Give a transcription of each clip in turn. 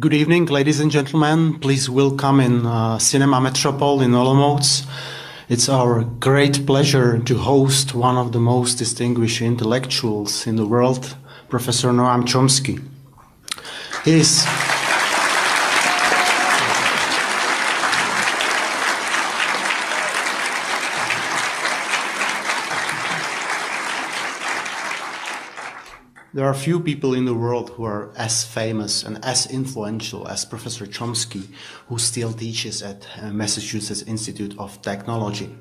Good evening, ladies and gentlemen. Please welcome in Cinema Metropole in Olomouc. It's our great pleasure to host one of the most distinguished intellectuals in the world, Professor Noam Chomsky. There are few people in the world who are as famous and as influential as Professor Chomsky, who still teaches at Massachusetts Institute of Technology.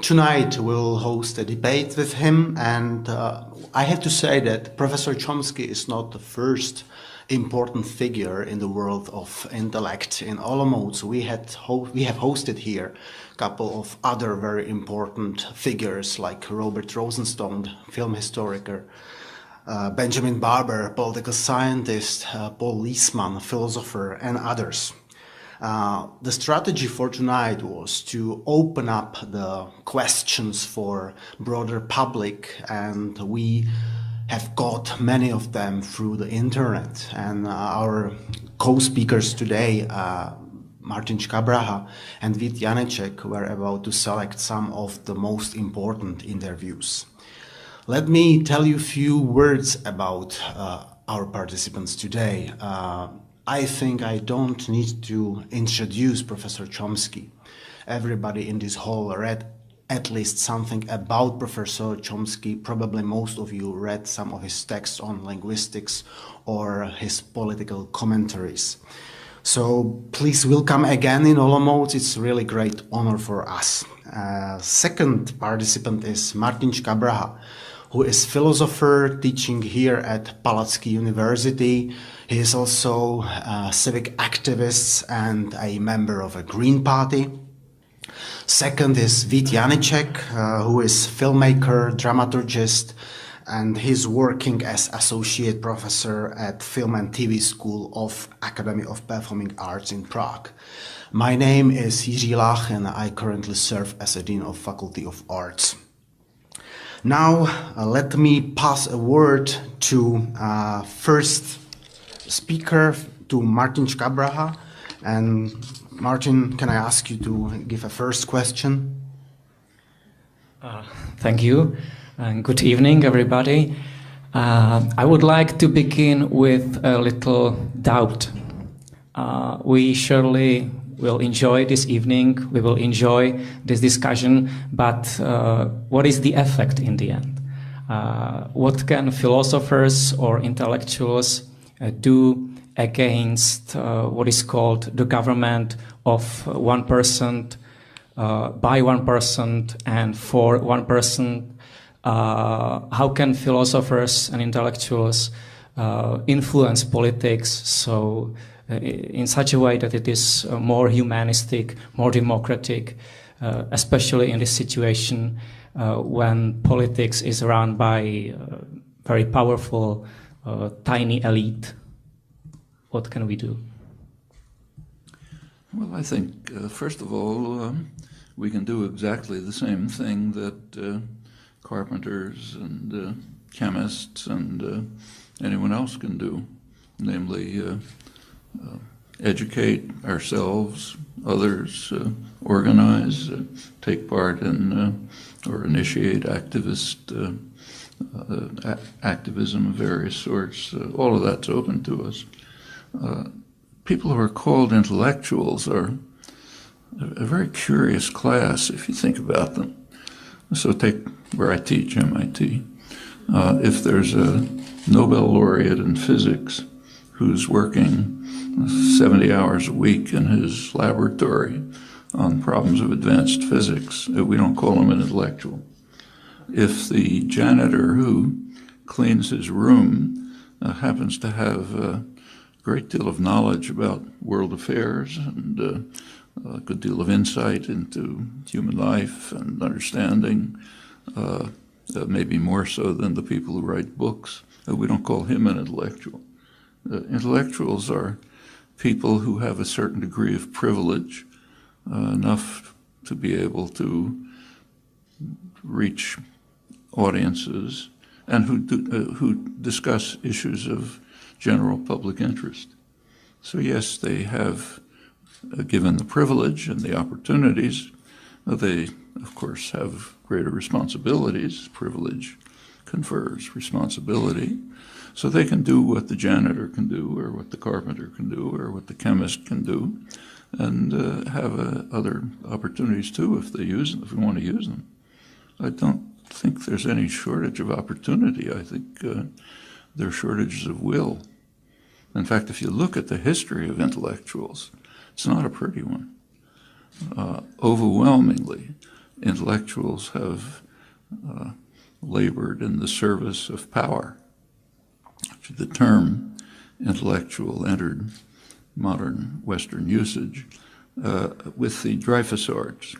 Tonight we'll host a debate with him, and I have to say that Professor Chomsky is not the first important figure in the world of intellect in Olomouc. We have hosted here a couple of other very important figures like Robert Rosenstone, film historiker, Benjamin Barber, political scientist, Paul Leesman, philosopher, and others. The strategy for tonight was to open up the questions for broader public, and we have got many of them through the internet. And our co-speakers today, Martin Škabraha and Vít Janeček, were about to select some of the most important interviews. Let me tell you a few words about our participants today. I think I don't need to introduce Professor Chomsky. Everybody in this hall read at least something about Professor Chomsky. Probably most of you read some of his texts on linguistics or his political commentaries. So please welcome again in Olomouc. It's a really great honor for us. Second participant is Martin Škabraha, who is philosopher teaching here at Palacký University. He is also a civic activist and a member of a Green Party. Second is Vít Janeček, who is filmmaker, dramaturgist, and he's working as associate professor at Film and TV School of Academy of Performing Arts in Prague. My name is Jiří Lach, and I currently serve as a dean of Faculty of Arts. Now, let me pass a word to first speaker, to Martin Škabraha. And Martin, can I ask you to give a first question? Thank you, and good evening, everybody. I would like to begin with a little doubt. We surely will enjoy this evening, we will enjoy this discussion, but what is the effect in the end? What can philosophers or intellectuals do against what is called the government of 1%, by 1% and for 1%? How can philosophers and intellectuals influence politics so in such a way that it is more humanistic, more democratic, especially in this situation when politics is run by a very powerful, tiny elite? What can we do? Well, I think, first of all, we can do exactly the same thing that carpenters and chemists and anyone else can do, namely educate ourselves, others, organize, take part in or initiate activism of various sorts. All of that's open to us. People who are called intellectuals are a very curious class if you think about them. So take where I teach, MIT. If there's a Nobel laureate in physics who's working 70 hours a week in his laboratory on problems of advanced physics, we don't call him an intellectual. If the janitor who cleans his room happens to have a great deal of knowledge about world affairs and a good deal of insight into human life and understanding, maybe more so than the people who write books, we don't call him an intellectual. Intellectuals are people who have a certain degree of privilege, enough to be able to reach audiences and who discuss issues of general public interest. So yes, they have, given the privilege and the opportunities, they, of course, have greater responsibilities. Privilege confers responsibility. So they can do what the janitor can do, or what the carpenter can do, or what the chemist can do, and have other opportunities too if they use them, if we want to use them. I don't think there's any shortage of opportunity. I think there are shortages of will. In fact, if you look at the history of intellectuals, it's not a pretty one. Overwhelmingly, intellectuals have labored in the service of power. The term intellectual entered modern Western usage with the Dreyfus Arts.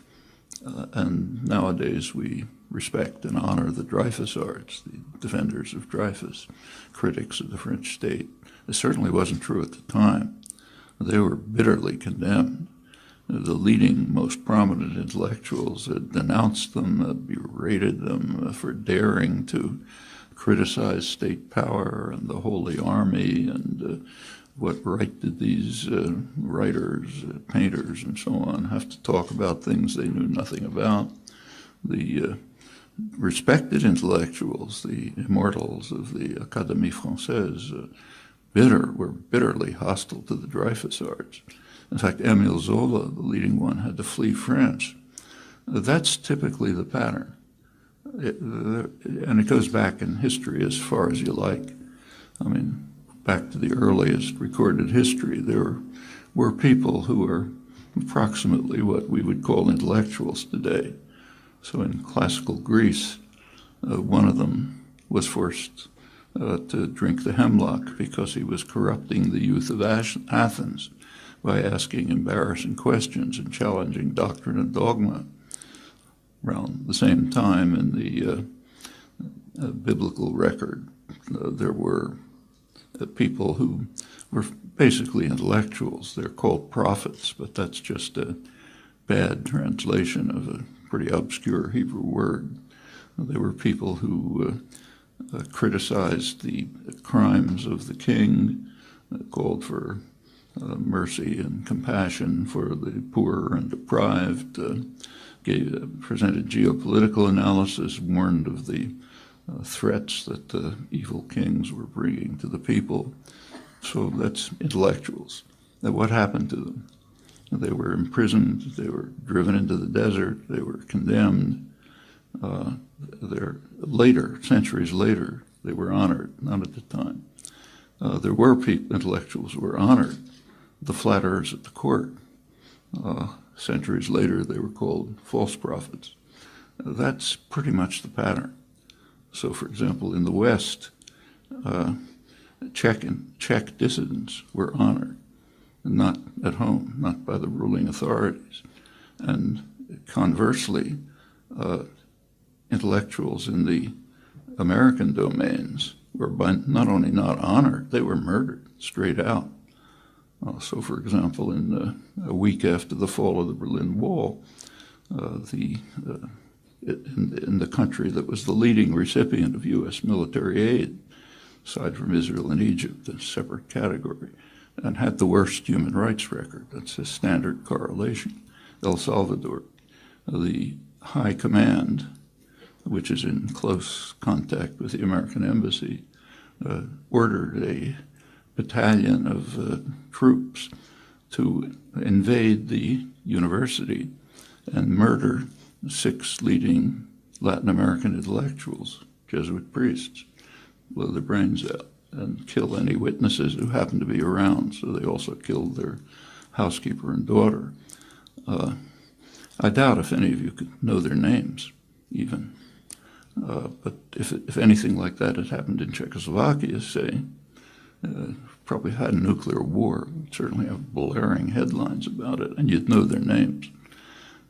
And nowadays we respect and honor the Dreyfus Arts, the defenders of Dreyfus, critics of the French state. It certainly wasn't true at the time. They were bitterly condemned. The leading, most prominent intellectuals had denounced them, berated them for daring to criticize state power and the Holy Army, and what right did these writers, painters, and so on have to talk about things they knew nothing about. The respected intellectuals, the immortals of the Académie Française, were bitterly hostile to the Dreyfus Arts. In fact, Émile Zola, the leading one, had to flee France. That's typically the pattern. And it goes back in history as far as you like. I mean, back to the earliest recorded history, there were people who were approximately what we would call intellectuals today. So in classical Greece, one of them was forced to drink the hemlock because he was corrupting the youth of Athens by asking embarrassing questions and challenging doctrine and dogma. Around the same time in the biblical record, there were people who were basically intellectuals. They're called prophets, but that's just a bad translation of a pretty obscure Hebrew word. They were people who criticized the crimes of the king, called for mercy and compassion for the poor and deprived, presented geopolitical analysis, warned of the threats that the evil kings were bringing to the people. So that's intellectuals. Now, what happened to them? They were imprisoned, they were driven into the desert, they were condemned. Later, centuries later, they were honored, not at the time. There were intellectuals who were honored, the flatterers at the court. Centuries later, they were called false prophets. That's pretty much the pattern. So, for example, in the West, Czech dissidents were honored, not at home, not by the ruling authorities. And conversely, intellectuals in the American domains were not only not honored, they were murdered straight out. So, for example, in a week after the fall of the Berlin Wall, in the country that was the leading recipient of U.S. military aid, aside from Israel and Egypt, a separate category, and had the worst human rights record. That's a standard correlation. El Salvador, the High Command, which is in close contact with the American Embassy, ordered a battalion of troops to invade the university and murder 6 leading Latin American intellectuals, Jesuit priests, blow their brains out and kill any witnesses who happened to be around. So they also killed their housekeeper and daughter. I doubt if any of you could know their names, even. But if anything like that had happened in Czechoslovakia, say, probably had a nuclear war, we'd certainly have blaring headlines about it, and you'd know their names.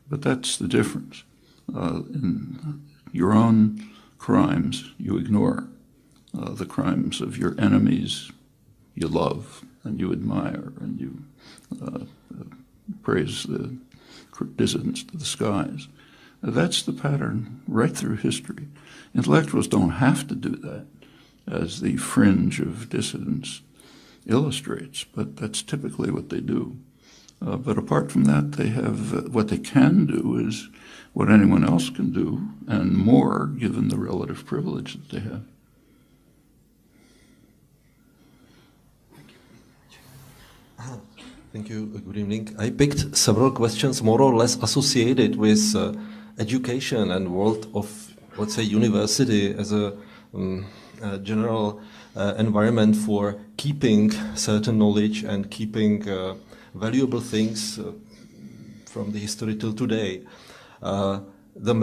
But that's the difference. In your own crimes, you ignore. The crimes of your enemies, you love and you admire, and you praise the dissidents to the skies. That's the pattern right through history. Intellectuals don't have to do that as the fringe of dissidents illustrates, but that's typically what they do. But apart from that, they have what they can do is what anyone else can do, and more, given the relative privilege that they have. Thank you. Good evening. I picked several questions more or less associated with education and world of, let's say, university as a general environment for keeping certain knowledge and keeping valuable things from the history till today. The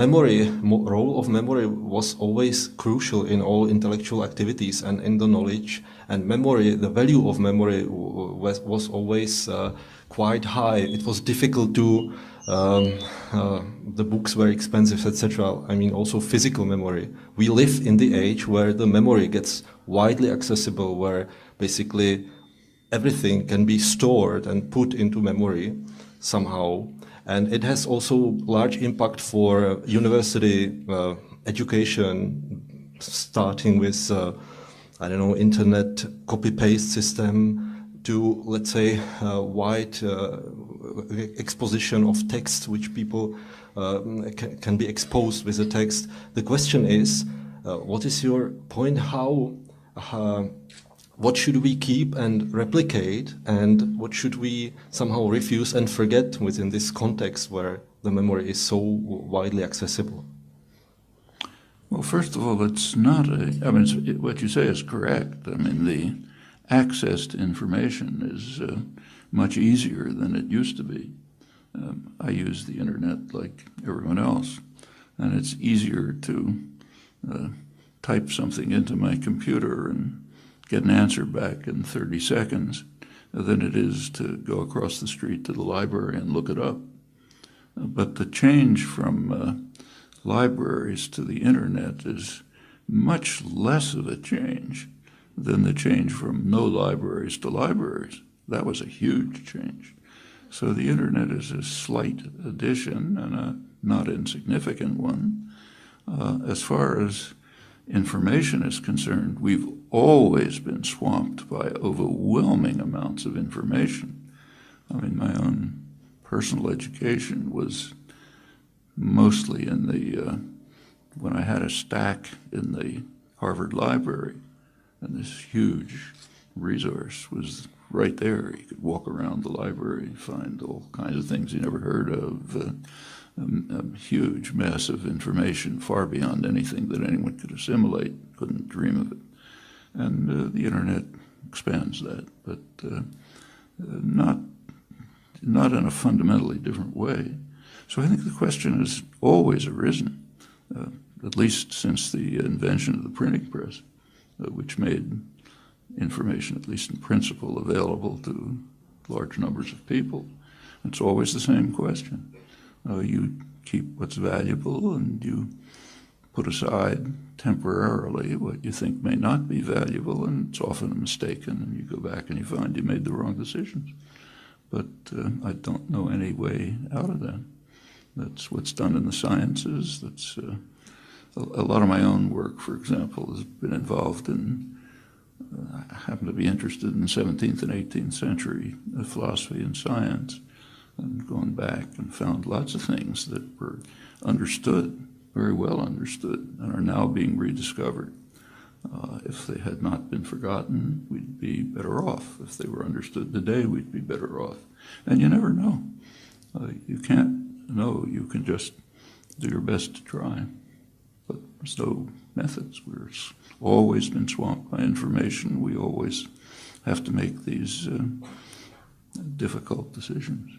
role of memory was always crucial in all intellectual activities and in the knowledge. And memory, the value of memory was always quite high. It was difficult to, the books were expensive, etc. I mean, also physical memory. We live in the age where the memory gets widely accessible, where basically everything can be stored and put into memory somehow. And it has also large impact for university education, starting with, I don't know, internet copy-paste system to, let's say, wide exposition of text, which people can be exposed with the text. The question is, what is your point? What should we keep and replicate, and what should we somehow refuse and forget within this context where the memory is so widely accessible? Well, first of all, it's not what you say is correct. I mean, the access to information is much easier than it used to be. I use the internet like everyone else, and it's easier to type something into my computer and get an answer back in 30 seconds than it is to go across the street to the library and look it up. But the change from libraries to the internet is much less of a change than the change from no libraries to libraries. That was a huge change. So the internet is a slight addition and a not insignificant one. As far as information is concerned, we've always been swamped by overwhelming amounts of information. I mean, my own personal education was mostly in the, when I had a stack in the Harvard Library, and this huge resource was right there. You could walk around the library, find all kinds of things you never heard of, a huge mass of information far beyond anything that anyone could assimilate, couldn't dream of it. And the internet expands that, but not in a fundamentally different way. So I think the question has always arisen, at least since the invention of the printing press, which made information, at least in principle, available to large numbers of people. It's always the same question. You keep what's valuable and you put aside temporarily what you think may not be valuable, and it's often a mistaken, and you go back and you find you made the wrong decisions. But I don't know any way out of that. That's what's done in the sciences. That's a lot of my own work, for example, has been involved in, I happen to be interested in 17th and 18th century philosophy and science, and gone back and found lots of things that were understood, very well understood, and are now being rediscovered. If they had not been forgotten, we'd be better off. If they were understood today, we'd be better off. And you never know. You can't know. You can just do your best to try. But there's no methods. We're always been swamped by information. We always have to make these difficult decisions.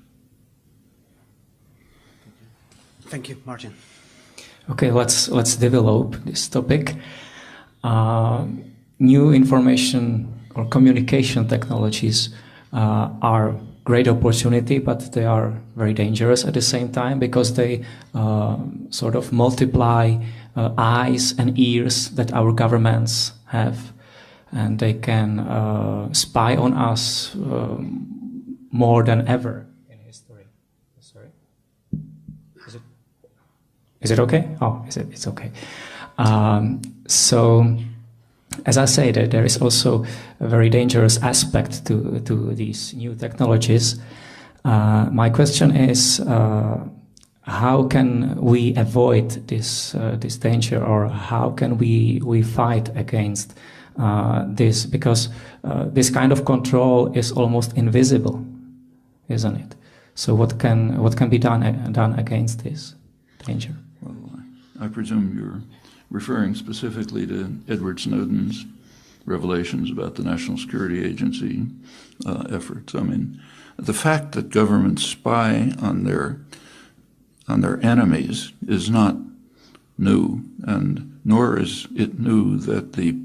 Thank you, Martin. Okay, let's develop this topic. New information or communication technologies are great opportunity, but they are very dangerous at the same time, because they sort of multiply eyes and ears that our governments have, and they can spy on us more than ever in history. Sorry, is it okay? Oh, is it? It's okay. So as I say, there is also a very dangerous aspect to these new technologies. My question is, how can we avoid this danger, or how can we fight against this? Because this kind of control is almost invisible, isn't it? So what can be done against this danger? Well, I presume you're referring specifically to Edward Snowden's revelations about the National Security Agency efforts. I mean, the fact that governments spy on their enemies is not new, and nor is it new that the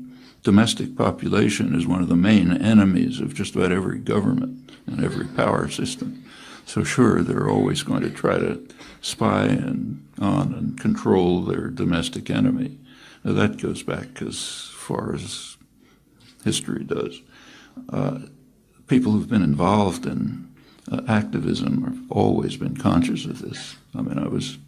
domestic population is one of the main enemies of just about every government and every power system. So sure, they're always going to try to spy on and control their domestic enemy. Now, that goes back as far as history does. People who've been involved in activism have always been conscious of this. I mean, I was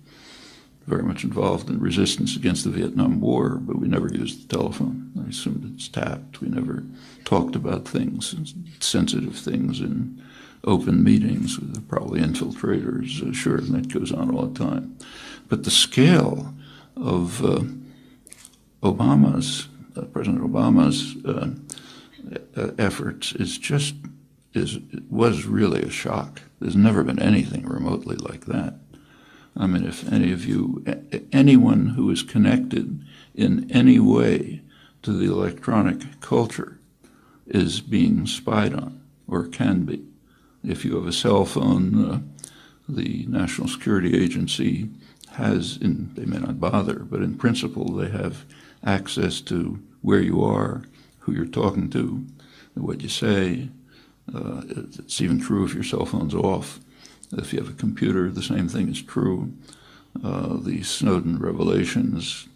very much involved in resistance against the Vietnam War, but we never used the telephone. I assumed it's tapped. We never talked about things, sensitive things, in open meetings with probably infiltrators. Sure, and that goes on all the time. But the scale of President Obama's efforts was really a shock. There's never been anything remotely like that. I mean, if anyone who is connected in any way to the electronic culture is being spied on, or can be. If you have a cell phone, the National Security Agency they may not bother, but in principle they have access to where you are, who you're talking to, what you say. It's even true if your cell phone's off. If you have a computer, the same thing is true. The Snowden revelations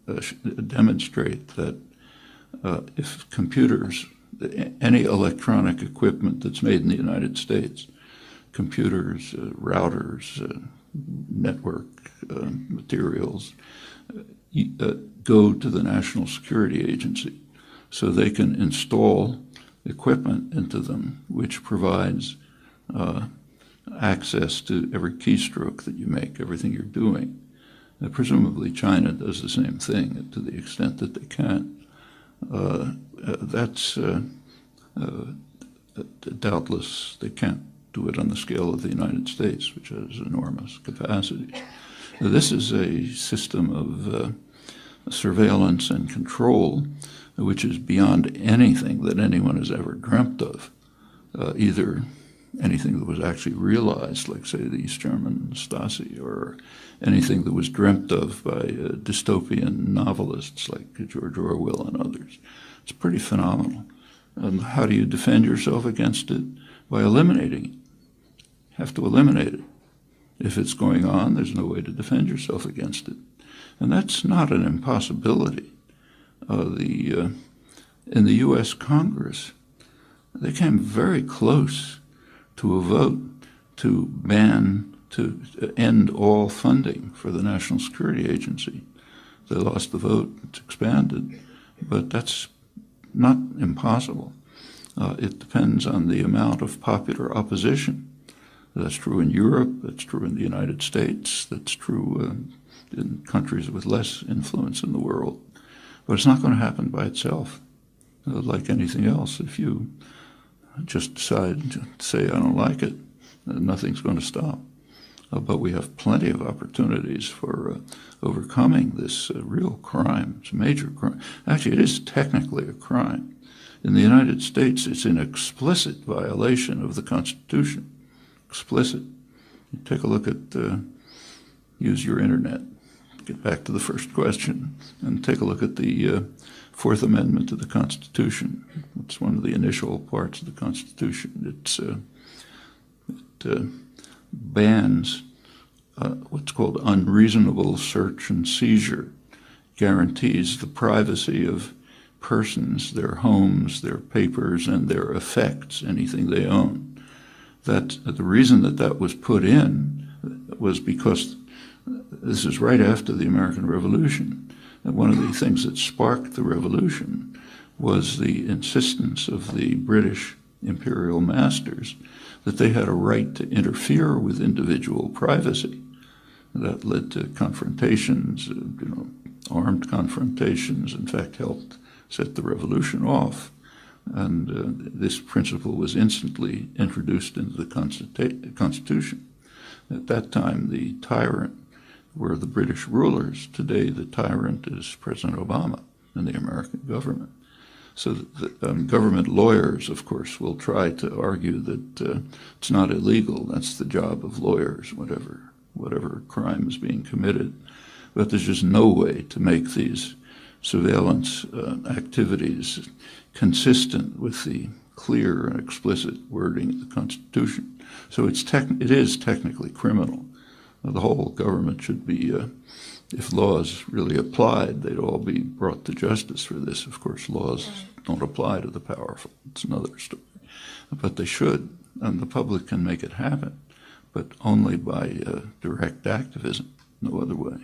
demonstrate that if computers, any electronic equipment that's made in the United States, computers, routers, network materials, go to the National Security Agency, so they can install equipment into them which provides access to every keystroke that you make, everything you're doing. Presumably China does the same thing to the extent that they can. That's doubtless they can't do it on the scale of the United States, which has enormous capacity. This is a system of surveillance and control which is beyond anything that anyone has ever dreamt of, either anything that was actually realized, like, say, the East German Stasi, or anything that was dreamt of by dystopian novelists like George Orwell and others. It's pretty phenomenal. And how do you defend yourself against it? By eliminating it. You have to eliminate it. If it's going on, there's no way to defend yourself against it. And that's not an impossibility. In the U.S. Congress, they came very close to a vote to end all funding for the National Security Agency. They lost the vote, it's expanded, but that's not impossible. It depends on the amount of popular opposition. That's true in Europe, that's true in the United States, that's true in countries with less influence in the world. But it's not going to happen by itself. Like anything else, if you just decide to say, I don't like it, nothing's going to stop. But we have plenty of opportunities for overcoming this real crime. It's a major crime. Actually, it is technically a crime. In the United States, it's an explicit violation of the Constitution. Explicit. You take a look at, use your internet, get back to the first question, and take a look at the Fourth Amendment to the Constitution. It's one of the initial parts of the Constitution. It bans what's called unreasonable search and seizure, guarantees the privacy of persons, their homes, their papers, and their effects, anything they own. That the reason that was put in was because this is right after the American Revolution. And one of the things that sparked the revolution was the insistence of the British imperial masters that they had a right to interfere with individual privacy. That led to confrontations, armed confrontations, in fact helped set the revolution off. And this principle was instantly introduced into the Constitution. At that time, the tyrant were the British rulers. Today, the tyrant is President Obama and the American government. So the government lawyers, of course, will try to argue that it's not illegal. That's the job of lawyers, whatever crime is being committed. But there's just no way to make these surveillance activities consistent with the clear and explicit wording of the Constitution. So it is technically criminal. The whole government should be, if laws really applied, they'd all be brought to justice for this. Of course, laws don't apply to the powerful. It's another story. But they should, and the public can make it happen, but only by direct activism, no other way.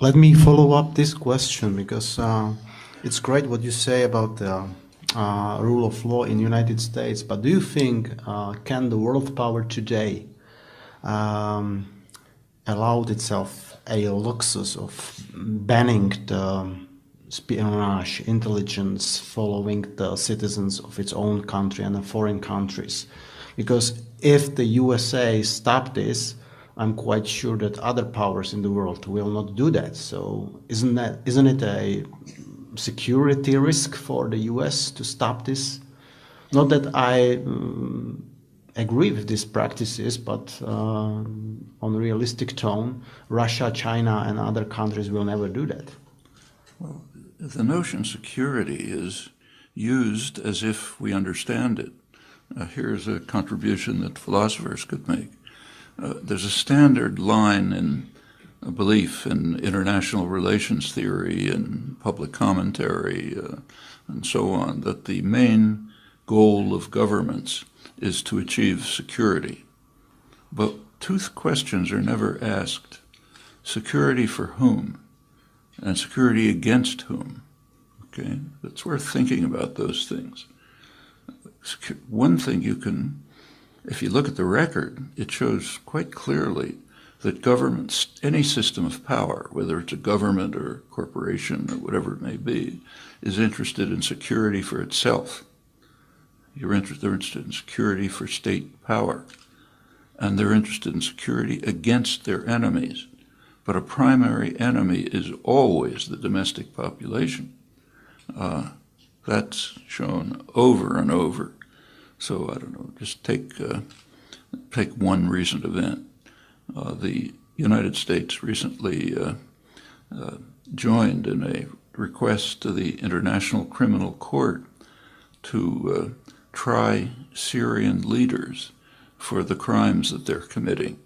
Let me follow up this question, because it's great what you say about the rule of law in the United States, but do you think can the world power today allowed itself a luxus of banning the espionage, intelligence, following the citizens of its own country and the foreign countries? Because if the USA stop this, I'm quite sure that other powers in the world will not do that. So isn't it a security risk for the US to stop this? Not that I agree with these practices, but on realistic tone, Russia, China, and other countries will never do that. Well, the notion security is used as if we understand it. Here's a contribution that philosophers could make. There's a standard line in a belief in international relations theory and public commentary and so on, that the main goal of governments is to achieve security. But two questions are never asked. Security for whom? And security against whom? Okay, it's worth thinking about those things. One thing you can, if you look at the record, it shows quite clearly that governments, any system of power, whether it's a government or a corporation or whatever it may be, is interested in security for itself. They're interested in security for state power, and they're interested in security against their enemies. But a primary enemy is always the domestic population. That's shown over and over. So I don't know, just take one recent event. The United States recently joined in a request to the International Criminal Court to try Syrian leaders for the crimes that they're committing.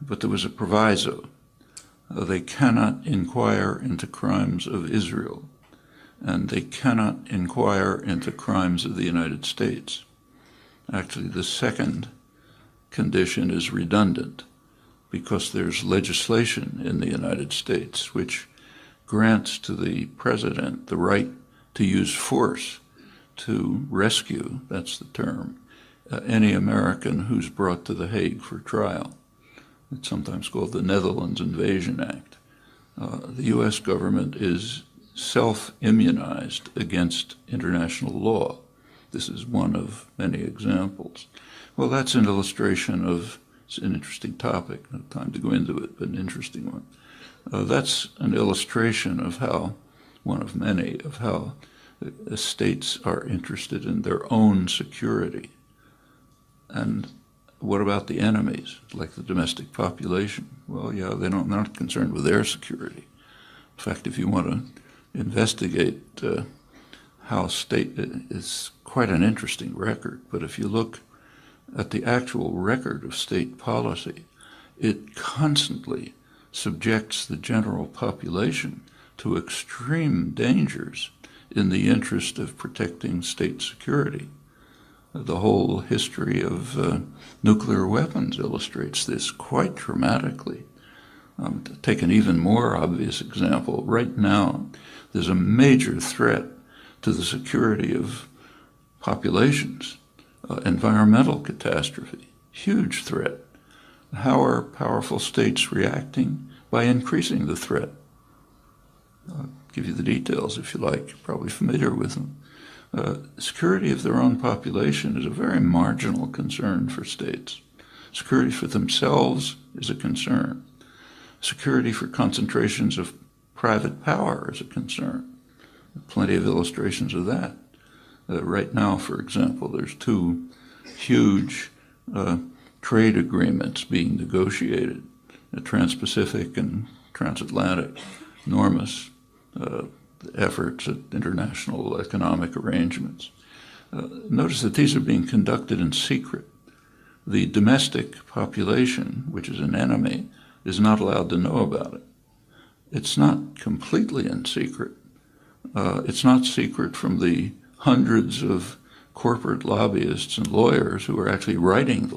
But there was a proviso. They cannot inquire into crimes of Israel, and they cannot inquire into crimes of the United States. Actually, the second condition is redundant, because there's legislation in the United States which grants to the president the right to use force to rescue, that's the term, any American who's brought to The Hague for trial. It's sometimes called the Netherlands Invasion Act. The U.S. government is self-immunized against international law. This is one of many examples. Well, that's an illustration of, it's an interesting topic, no time to go into it, but an interesting one. That's an illustration of how, one of many, of how states are interested in their own security. And what about the enemies, like the domestic population? Well, yeah, they're not concerned with their security. In fact, if you want to investigate how state, it's quite an interesting record, but if you look at the actual record of state policy, it constantly subjects the general population to extreme dangers in the interest of protecting state security. The whole history of nuclear weapons illustrates this quite dramatically. To take an even more obvious example, right now there's a major threat to the security of populations, environmental catastrophe, huge threat. How are powerful states reacting? By increasing the threat. I'll give you the details if you like. You're probably familiar with them. Security of their own population is a very marginal concern for states. Security for themselves is a concern. Security for concentrations of private power is a concern. Plenty of illustrations of that. Right now, for example, there's two huge trade agreements being negotiated, Trans-Pacific and Transatlantic, enormous efforts at international economic arrangements. Notice that these are being conducted in secret. The domestic population, which is an enemy, is not allowed to know about it. It's not completely in secret. It's not secret from the hundreds of corporate lobbyists and lawyers who are actually writing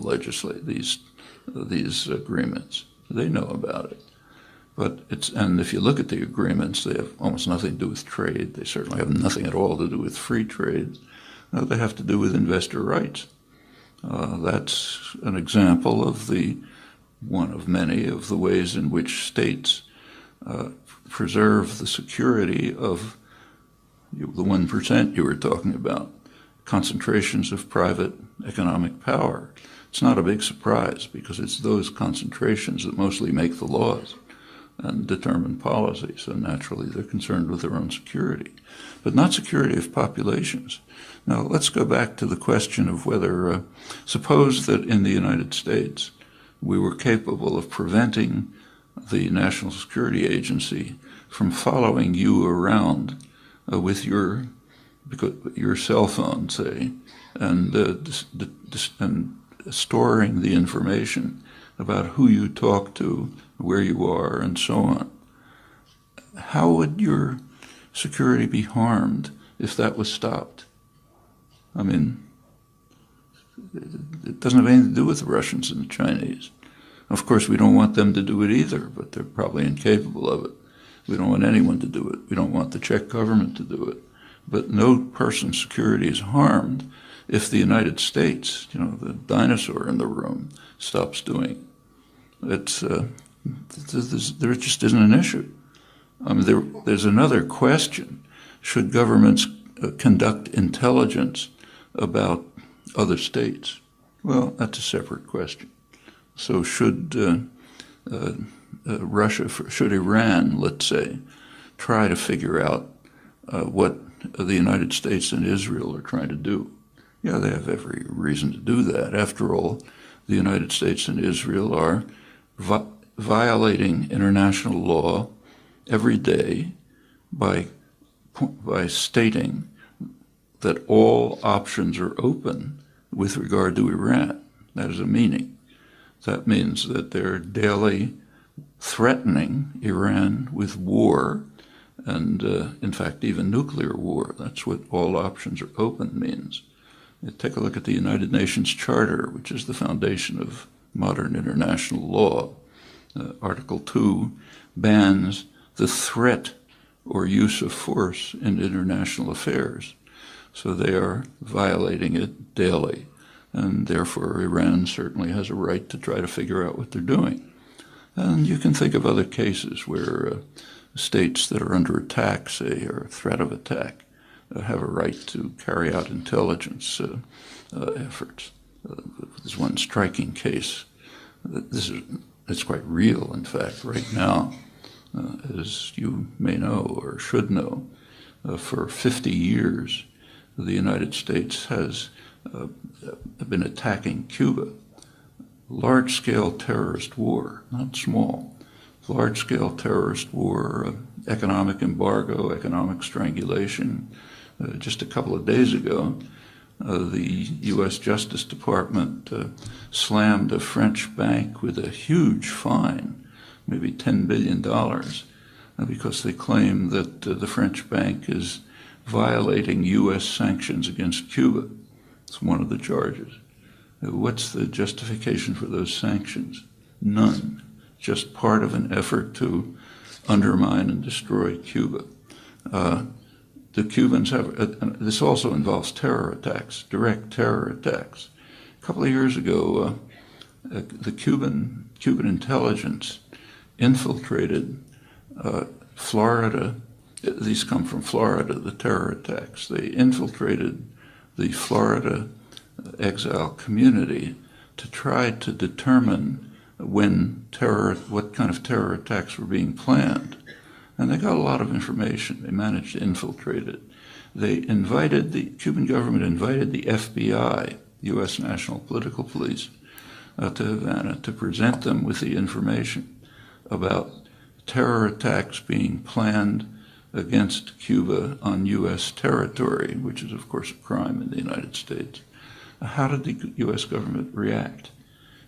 these agreements. They know about it. And if you look at the agreements, they have almost nothing to do with trade. They certainly have nothing at all to do with free trade. They have to do with investor rights. That's an example of one of many of the ways in which states preserve the security of the 1% you were talking about, concentrations of private economic power. It's not a big surprise because it's those concentrations that mostly make the laws and determine policy. So naturally they're concerned with their own security, but not security of populations. Now let's go back to the question of whether, suppose that in the United States we were capable of preventing the National Security Agency from following you around with your cell phone, say, and storing the information about who you talk to, where you are, and so on. How would your security be harmed if that was stopped? I mean, it doesn't have anything to do with the Russians and the Chinese. Of course, we don't want them to do it either, but they're probably incapable of it. We don't want anyone to do it. We don't want the Czech government to do it. But no person's security is harmed if the United States, the dinosaur in the room, stops doing it. There just isn't an issue. I mean, there's another question. Should governments conduct intelligence about other states? Well, that's a separate question. So should should Iran, let's say, try to figure out what the United States and Israel are trying to do? Yeah, they have every reason to do that. After all, the United States and Israel are violating international law every day by stating that all options are open with regard to Iran. That is a meaning. That means that they're daily threatening Iran with war and, in fact, even nuclear war. That's what all options are open means. Take a look at the United Nations Charter, which is the foundation of modern international law. Article 2 bans the threat or use of force in international affairs. So they are violating it daily, and therefore Iran certainly has a right to try to figure out what they're doing. And you can think of other cases where states that are under attack, say, or threat of attack, have a right to carry out intelligence efforts. There's one striking case. It's quite real, in fact, right now, as you may know or should know. For 50 years, the United States has been attacking Cuba. Large-scale terrorist war, not small. Large-scale terrorist war, economic embargo, economic strangulation. Just a couple of days ago, the U.S. Justice Department slammed a French bank with a huge fine, maybe $10 billion, because they claim that the French bank is violating U.S. sanctions against Cuba. It's one of the charges. What's the justification for those sanctions? None. Just part of an effort to undermine and destroy Cuba. The Cubans have, this also involves terror attacks, direct terror attacks. A couple of years ago, the Cuban intelligence infiltrated Florida. These come from Florida, the terror attacks. They infiltrated the Florida exile community to try to determine what kind of terror attacks were being planned. And they got a lot of information. They managed to infiltrate it. The Cuban government invited the FBI, U.S. National Political Police, to Havana to present them with the information about terror attacks being planned against Cuba on U.S. territory, which is, of course, a crime in the United States. How did the U.S. government react?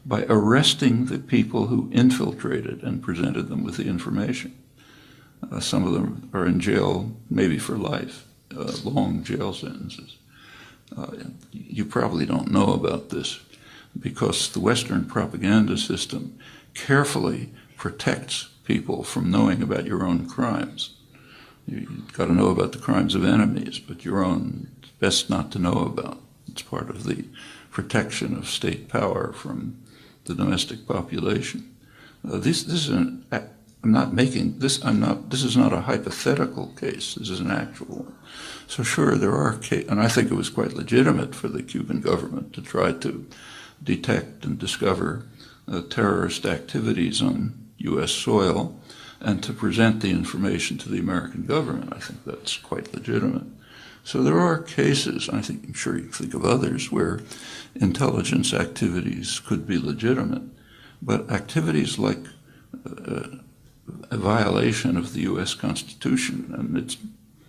By arresting the people who infiltrated and presented them with the information. Some of them are in jail, maybe for life, long jail sentences. You probably don't know about this because the Western propaganda system carefully protects people from knowing about your own crimes. You've got to know about the crimes of enemies, but your own, it's best not to know about. It's part of the protection of state power from the domestic population. This is not a hypothetical case. This is an actual one. So sure, there are cases, and I think it was quite legitimate for the Cuban government to try to detect and discover terrorist activities on U.S. soil and to present the information to the American government. I think that's quite legitimate. So there are cases, I'm sure you can think of others, where intelligence activities could be legitimate, but activities like a violation of the U.S. Constitution,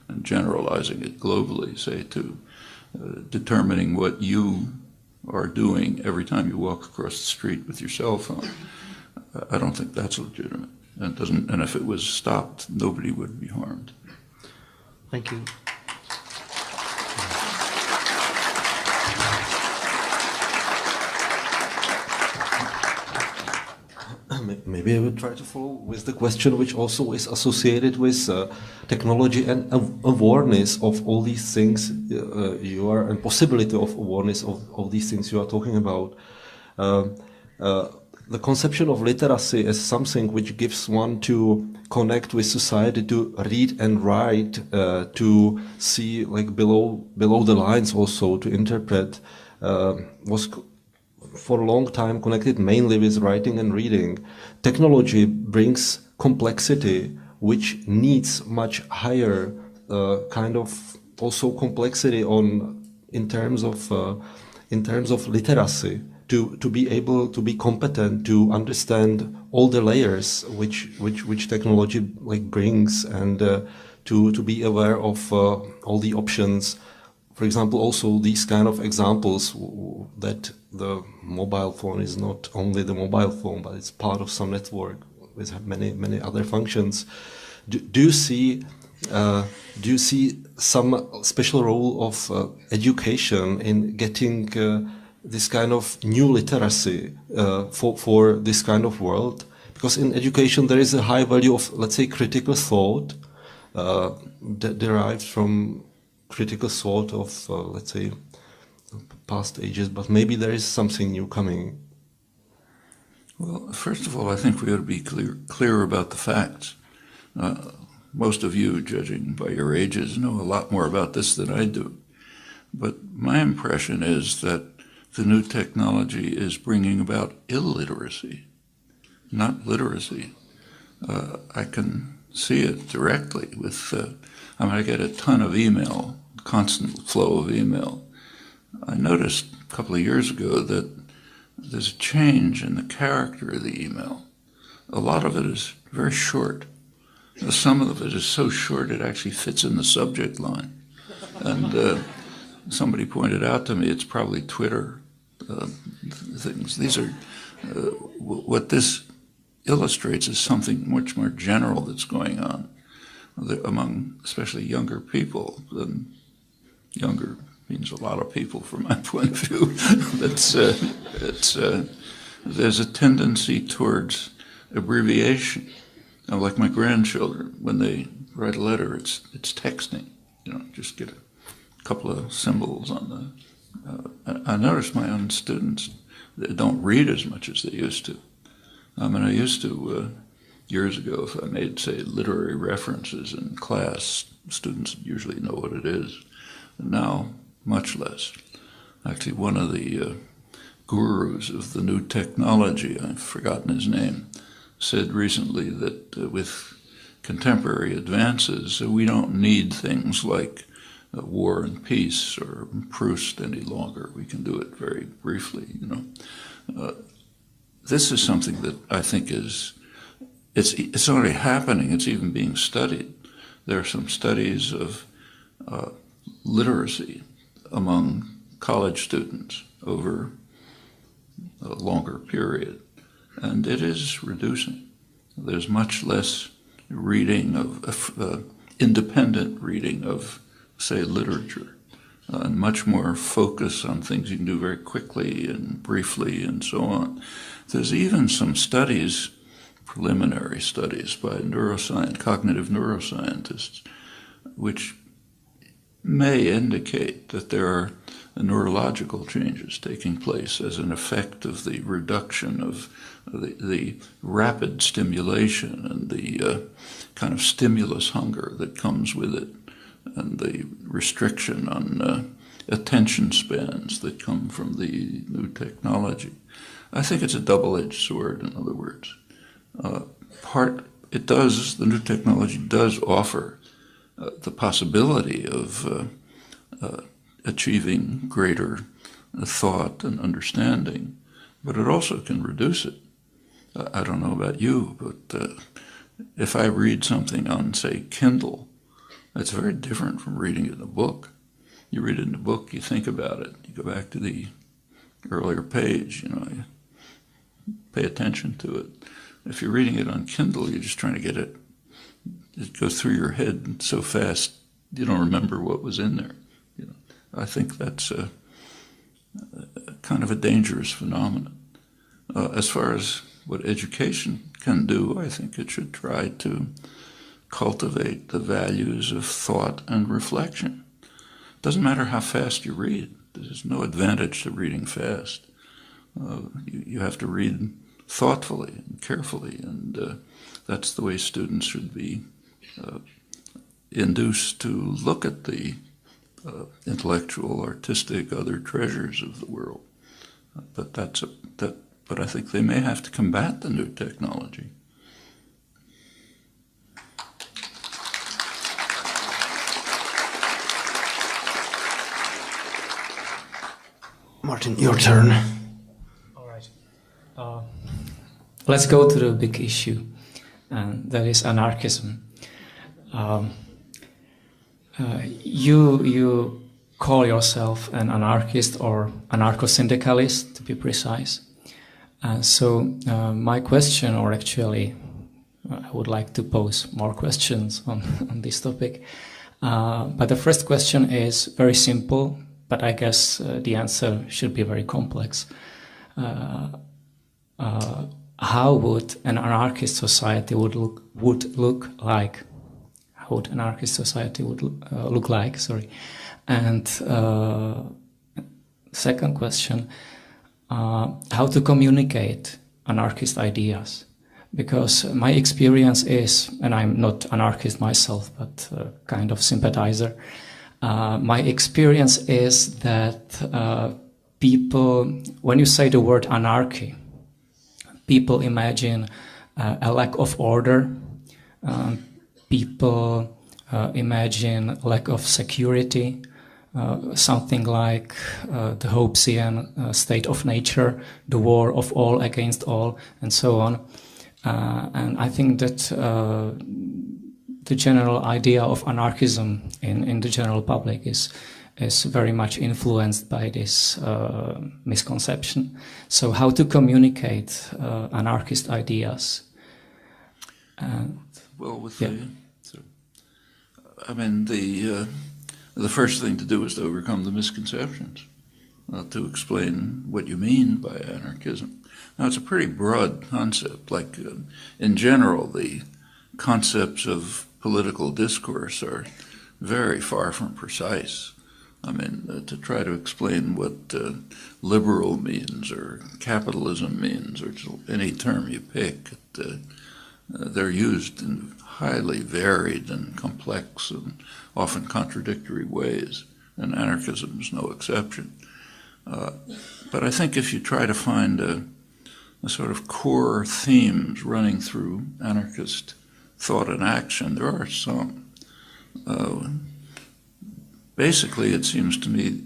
and generalizing it globally, say to determining what you are doing every time you walk across the street with your cell phone, I don't think that's legitimate. And if it was stopped, nobody would be harmed. Thank you. Maybe I would try to follow with the question which also is associated with technology and awareness of all these things and possibility of awareness of these things you are talking about. The conception of literacy as something which gives one to connect with society, to read and write, to see like below the lines also, to interpret, was for a long time connected mainly with writing and reading. Technology brings complexity which needs much higher kind of also complexity in terms of literacy to be able to be competent to understand all the layers which technology like brings and to be aware of all the options. For example, also these kind of examples that the mobile phone is not only the mobile phone, but it's part of some network with many other functions. Do you see some special role of education in getting this kind of new literacy for this kind of world? Because in education there is a high value of, let's say, critical thought that derives from critical thought of, let's say, past ages, but maybe there is something new coming. Well, first of all, I think we ought to be clear about the facts. Most of you, judging by your ages, know a lot more about this than I do. But my impression is that the new technology is bringing about illiteracy, not literacy. I can see it directly with, I get a ton of email, constant flow of email. I noticed a couple of years ago that there's a change in the character of the email. A lot of it is very short. Some of it is so short it actually fits in the subject line. And somebody pointed out to me it's probably Twitter things. These are, what this illustrates is something much more general that's going on among especially younger people than younger means a lot of people from my point of view. There's a tendency towards abbreviation. Like my grandchildren, when they write a letter, it's texting. Just get a couple of symbols on the. I notice my own students, they don't read as much as they used to. I used to, years ago, if I made, say, literary references in class, students usually know what it is. And now, much less. Actually, one of the gurus of the new technology, I've forgotten his name, said recently that with contemporary advances, we don't need things like War and Peace or Proust any longer. We can do it very briefly, This is something that I think it's already happening. It's even being studied. There are some studies of literacy among college students over a longer period, and it is reducing. There's much less reading of independent reading of, say, literature, and much more focus on things you can do very quickly and briefly and so on. There's even some studies, preliminary studies by cognitive neuroscientists, which may indicate that there are neurological changes taking place as an effect of the reduction of the rapid stimulation and the kind of stimulus hunger that comes with it, and the restriction on attention spans that come from the new technology. I think it's a double-edged sword, in other words. The new technology does offer the possibility of achieving greater thought and understanding, but it also can reduce it. I don't know about you, but if I read something on, say, Kindle, it's very different from reading it in a book. You read it in a book, you think about it, you go back to the earlier page, you pay attention to it. If you're reading it on Kindle, you're just trying to get it. It goes through your head so fast you don't remember what was in there. I think that's a kind of a dangerous phenomenon. As far as what education can do, I think it should try to cultivate the values of thought and reflection. It doesn't matter how fast you read. There's no advantage to reading fast. You have to read thoughtfully and carefully, and that's the way students should be induced to look at the intellectual, artistic, other treasures of the world. But I think they may have to combat the new technology. Martin, your turn. All right. Let's go to the big issue, and that is anarchism. You call yourself an anarchist or anarcho-syndicalist, to be precise. So my question, or actually I would like to pose more questions on this topic. But the first question is very simple, but I guess the answer should be very complex. How would an anarchist society would look like? How would an anarchist society would look like? Sorry. And second question, how to communicate anarchist ideas? Because my experience is, and I'm not anarchist myself, but kind of sympathizer, my experience is that people, when you say the word anarchy, people imagine a lack of order, people imagine lack of security, something like the Hobbesian state of nature, the war of all against all, and so on. And I think that the general idea of anarchism in the general public is very much influenced by this misconception. So how to communicate anarchist ideas? Well, with yeah. the the first thing to do is to overcome the misconceptions, to explain what you mean by anarchism. Now, it's a pretty broad concept. Like, in general, the concepts of political discourse are very far from precise. I mean, to try to explain what liberal means or capitalism means, or any term you pick, they're used in highly varied and complex and often contradictory ways, and anarchism is no exception. But I think if you try to find a sort of core themes running through anarchist thought and action, there are some. Basically, it seems to me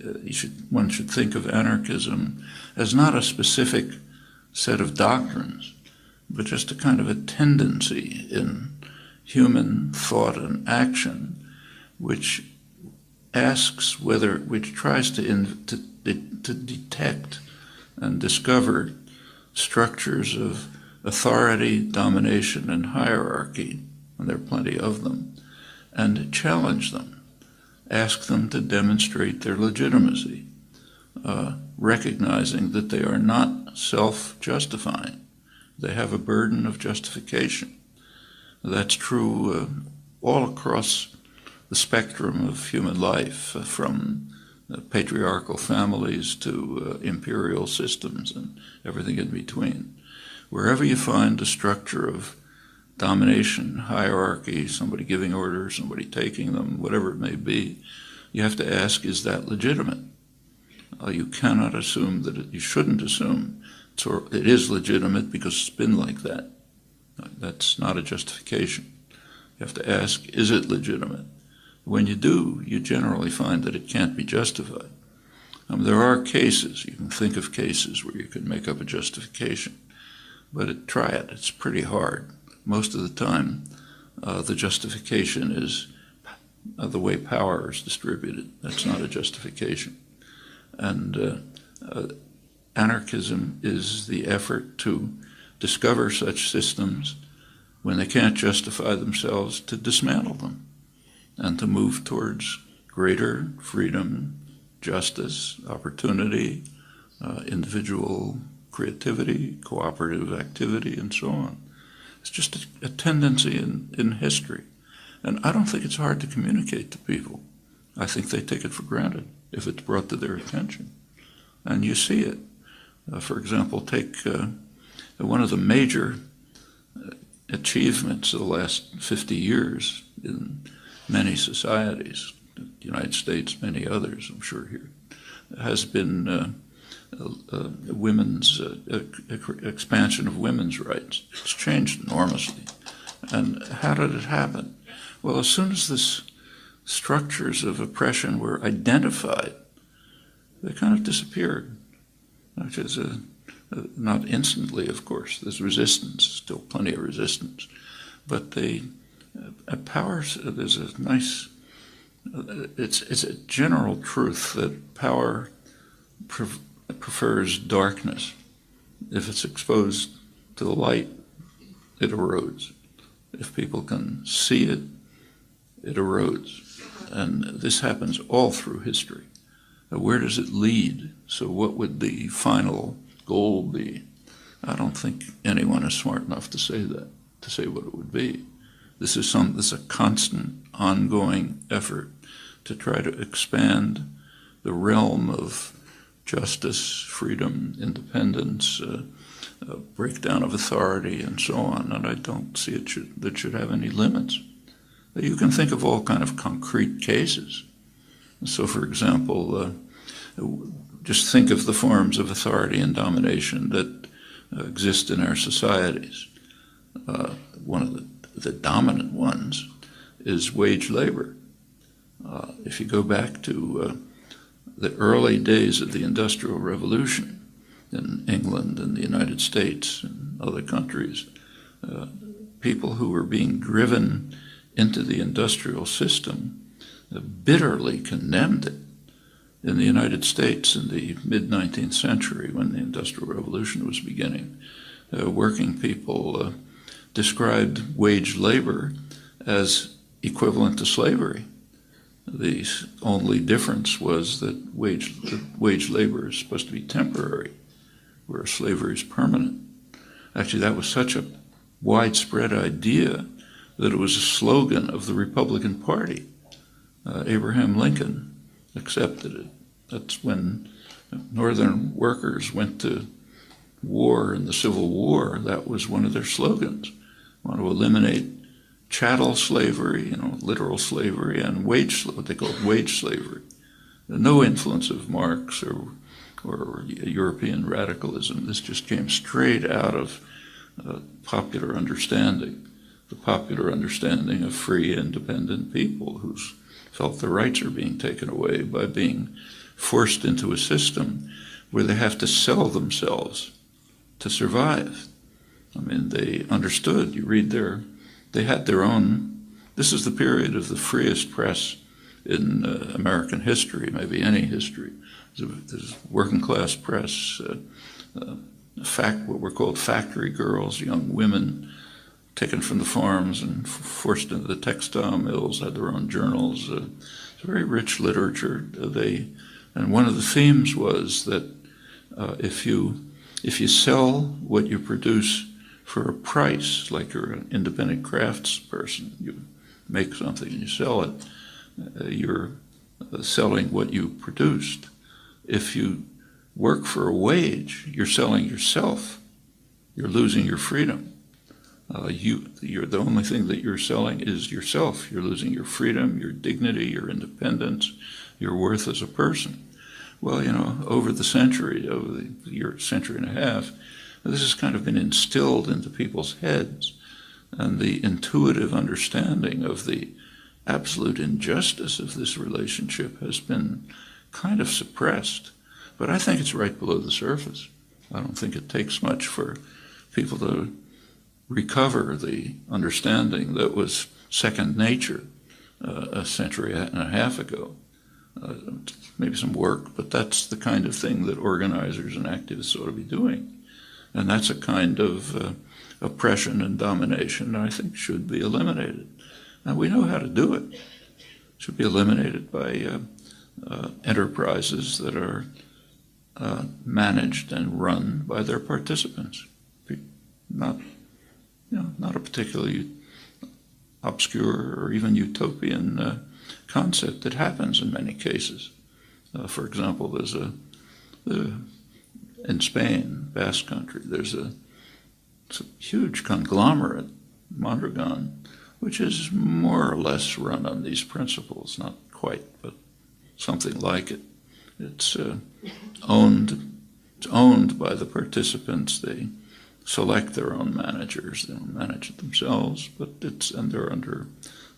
one should think of anarchism as not a specific set of doctrines, but just a kind of a tendency in human thought and action, which tries to detect and discover structures of authority, domination, and hierarchy, and there are plenty of them, and challenge them. Ask them to demonstrate their legitimacy, recognizing that they are not self-justifying. They have a burden of justification. That's true all across the spectrum of human life, from patriarchal families to imperial systems and everything in between. Wherever you find a structure of domination, hierarchy, somebody giving orders, somebody taking them, whatever it may be, you have to ask, is that legitimate? You cannot assume that you shouldn't assume it is legitimate because it's been like that. That's not a justification. You have to ask, is it legitimate? When you do, you generally find that it can't be justified. There are cases, you can think of cases where you can make up a justification, but try it. It's pretty hard. Most of the time, the justification is the way power is distributed. That's not a justification. And anarchism is the effort to discover such systems when they can't justify themselves, to dismantle them and to move towards greater freedom, justice, opportunity, individual creativity, cooperative activity, and so on. It's just a tendency in history. And I don't think it's hard to communicate to people. I think they take it for granted if it's brought to their attention. And you see it. For example, take one of the major achievements of the last 50 years in many societies, the United States, many others, I'm sure here, has been women's expansion of women's rights. It's changed enormously. And how did it happen? Well, as soon as the structures of oppression were identified, they kind of disappeared, which is not instantly, of course. There's resistance, still plenty of resistance. But there's a nice, it's a general truth that power prefers darkness. If it's exposed to the light, it erodes. If people can see it, it erodes. And this happens all through history. Where does it lead? So what would the final goal be? I don't think anyone is smart enough to say that, to say what it would be. This is a constant, ongoing effort to try to expand the realm of justice, freedom, independence, breakdown of authority, and so on. And I don't see that should have any limits. You can think of all kind of concrete cases. So, for example, just think of the forms of authority and domination that exist in our societies. One of the dominant ones is wage labor. If you go back to the early days of the Industrial Revolution in England and the United States and other countries, people who were being driven into the industrial system bitterly condemned it. In the United States in the mid-19th century, when the Industrial Revolution was beginning, working people described wage labor as equivalent to slavery. The only difference was that wage labor is supposed to be temporary, whereas slavery is permanent. Actually, that was such a widespread idea that it was a slogan of the Republican Party. Abraham Lincoln accepted it. That's when Northern workers went to war in the Civil War. That was one of their slogans. Want to eliminate chattel slavery, literal slavery, and what they called wage slavery. No influence of Marx or European radicalism. This just came straight out of popular understanding, the popular understanding of free, independent people who felt their rights are being taken away by being forced into a system where they have to sell themselves to survive. I mean, they understood. You read they had their own. This is the period of the freest press in American history, maybe any history. There's working class press, what were called factory girls, young women taken from the farms and forced into the textile mills, had their own journals. It's a very rich literature. And one of the themes was that if you sell what you produce for a price, like you're an independent crafts person, you make something and you sell it, you're selling what you produced. If you work for a wage, you're selling yourself. You're losing your freedom. You're the only thing that you're selling is yourself. You're losing your freedom, your dignity, your independence, your worth as a person. Well, over the century, century and a half, this has kind of been instilled into people's heads, and the intuitive understanding of the absolute injustice of this relationship has been kind of suppressed. But I think it's right below the surface. I don't think it takes much for people to recover the understanding that was second nature a century and a half ago. Maybe some work, but that's the kind of thing that organizers and activists ought to be doing. And that's a kind of oppression and domination that I think should be eliminated. And we know how to do it. It should be eliminated by enterprises that are managed and run by their participants. Not a particularly obscure or even utopian concept that happens in many cases. For example, there's in Spain, Basque Country, there's a huge conglomerate, Mondragon, which is more or less run on these principles, not quite, but something like it. It's owned by the participants. They select their own managers. They don't manage it themselves, but they're under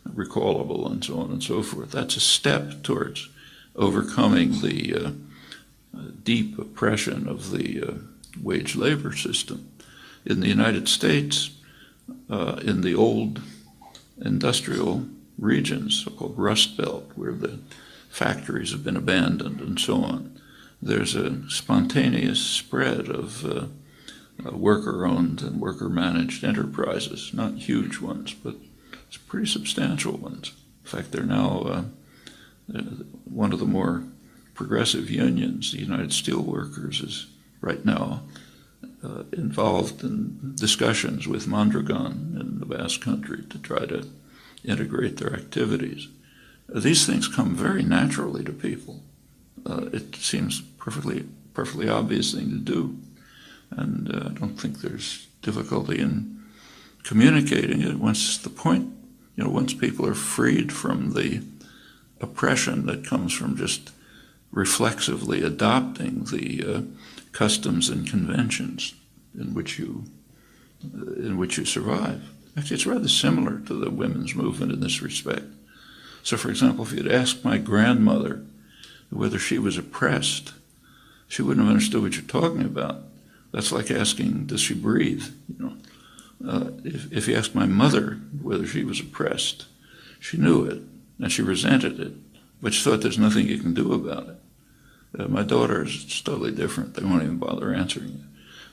recallable and so on and so forth. That's a step towards overcoming the deep oppression of the wage labor system. In the United States, in the old industrial regions, so-called Rust Belt, where the factories have been abandoned and so on, there's a spontaneous spread of worker-owned and worker-managed enterprises, not huge ones, but it's pretty substantial ones. In fact, they're now one of the more progressive unions, the United Steelworkers, is right now involved in discussions with Mondragon in the Basque Country to try to integrate their activities. These things come very naturally to people. It seems perfectly obvious thing to do, and I don't think there's difficulty in communicating it once people are freed from the oppression that comes from just reflexively adopting the customs and conventions in which you survive. Actually, it's rather similar to the women's movement in this respect. So, for example, if you'd asked my grandmother whether she was oppressed, she wouldn't have understood what you're talking about. That's like asking, does she breathe? If you asked my mother whether she was oppressed, she knew it, and she resented it, but she thought there's nothing you can do about it. My daughters, it's totally different. They won't even bother answering it.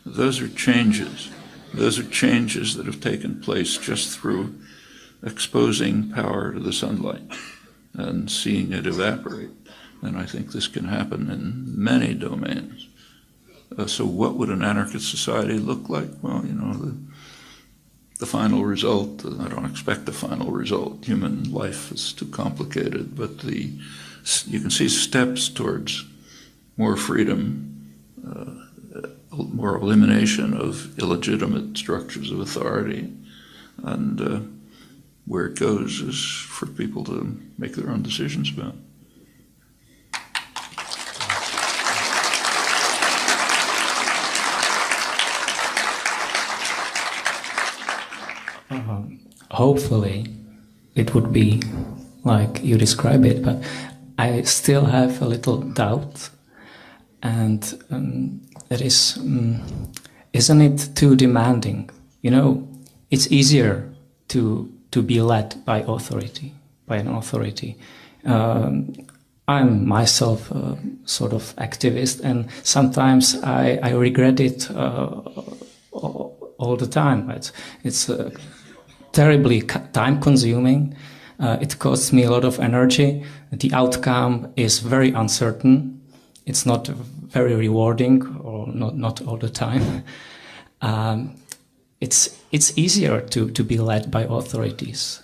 Those are changes. Those are changes that have taken place just through exposing power to the sunlight. and seeing it evaporate. And I think this can happen in many domains. So what would an anarchist society look like? Well, you know, the final result, I don't expect the final result. Human life is too complicated, but you can see steps towards more freedom, more elimination of illegitimate structures of authority, and where it goes is for people to make their own decisions about. Hopefully, it would be like you describe it, but I still have a little doubt, and that is, isn't it too demanding? You know, it's easier to be led by an authority. I'm myself a sort of activist, and sometimes I regret it all the time. It's terribly time-consuming. It costs me a lot of energy. The outcome is very uncertain. It's not very rewarding, or not all the time. It's easier to be led by authorities.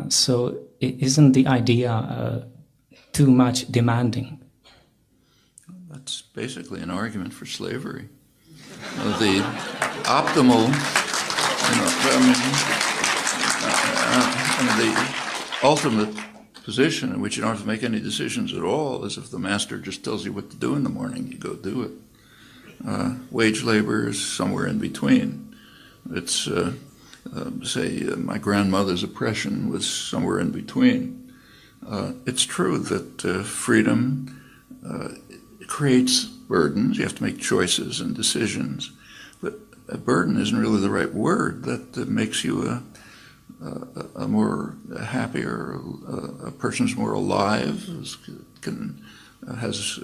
So isn't the idea too much demanding? That's basically an argument for slavery. The optimal, the ultimate position in which you don't have to make any decisions at all is if the master just tells you what to do in the morning, you go do it. Wage labor is somewhere in between. It's, my grandmother's oppression was somewhere in between. It's true that freedom creates burdens. You have to make choices and decisions. But a burden isn't really the right word. That makes you a more happier, a person's more alive, has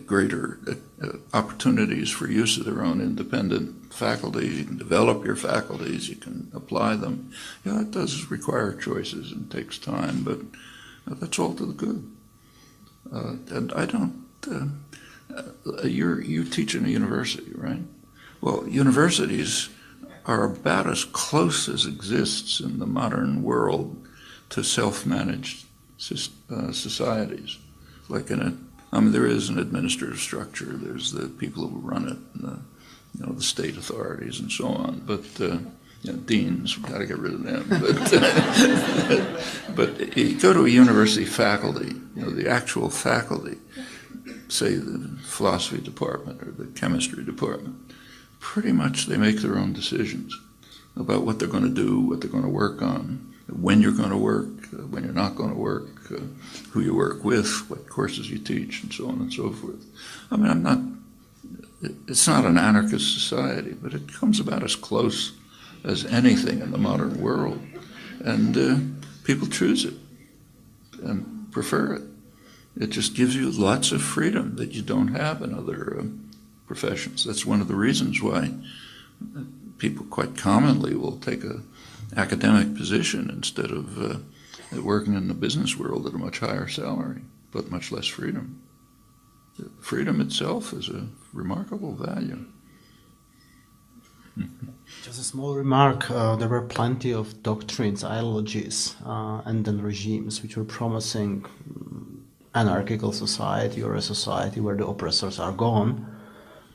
greater opportunities for use of their own independent faculties. You can develop your faculties, you can apply them. Yeah, it does require choices and takes time, but that's all to the good. And I don't, you teach in a university, right? Well, universities are about as close as exists in the modern world to self-managed societies. Like there is an administrative structure. There's the people who run it, and the state authorities and so on. But deans, we've got to get rid of them. But you go to a university faculty, the actual faculty, say the philosophy department or the chemistry department, pretty much they make their own decisions about what they're going to do, what they're going to work on, when you're going to work, when you're not going to work, who you work with, what courses you teach, and so on and so forth. I mean, it's not an anarchist society, but it comes about as close as anything in the modern world. And people choose it and prefer it. It just gives you lots of freedom that you don't have in other professions. That's one of the reasons why people quite commonly will take an academic position instead of working in the business world at a much higher salary, but much less freedom. Freedom itself is a remarkable value. Just a small remark, there were plenty of doctrines, ideologies, and then regimes which were promising anarchical society or a society where the oppressors are gone,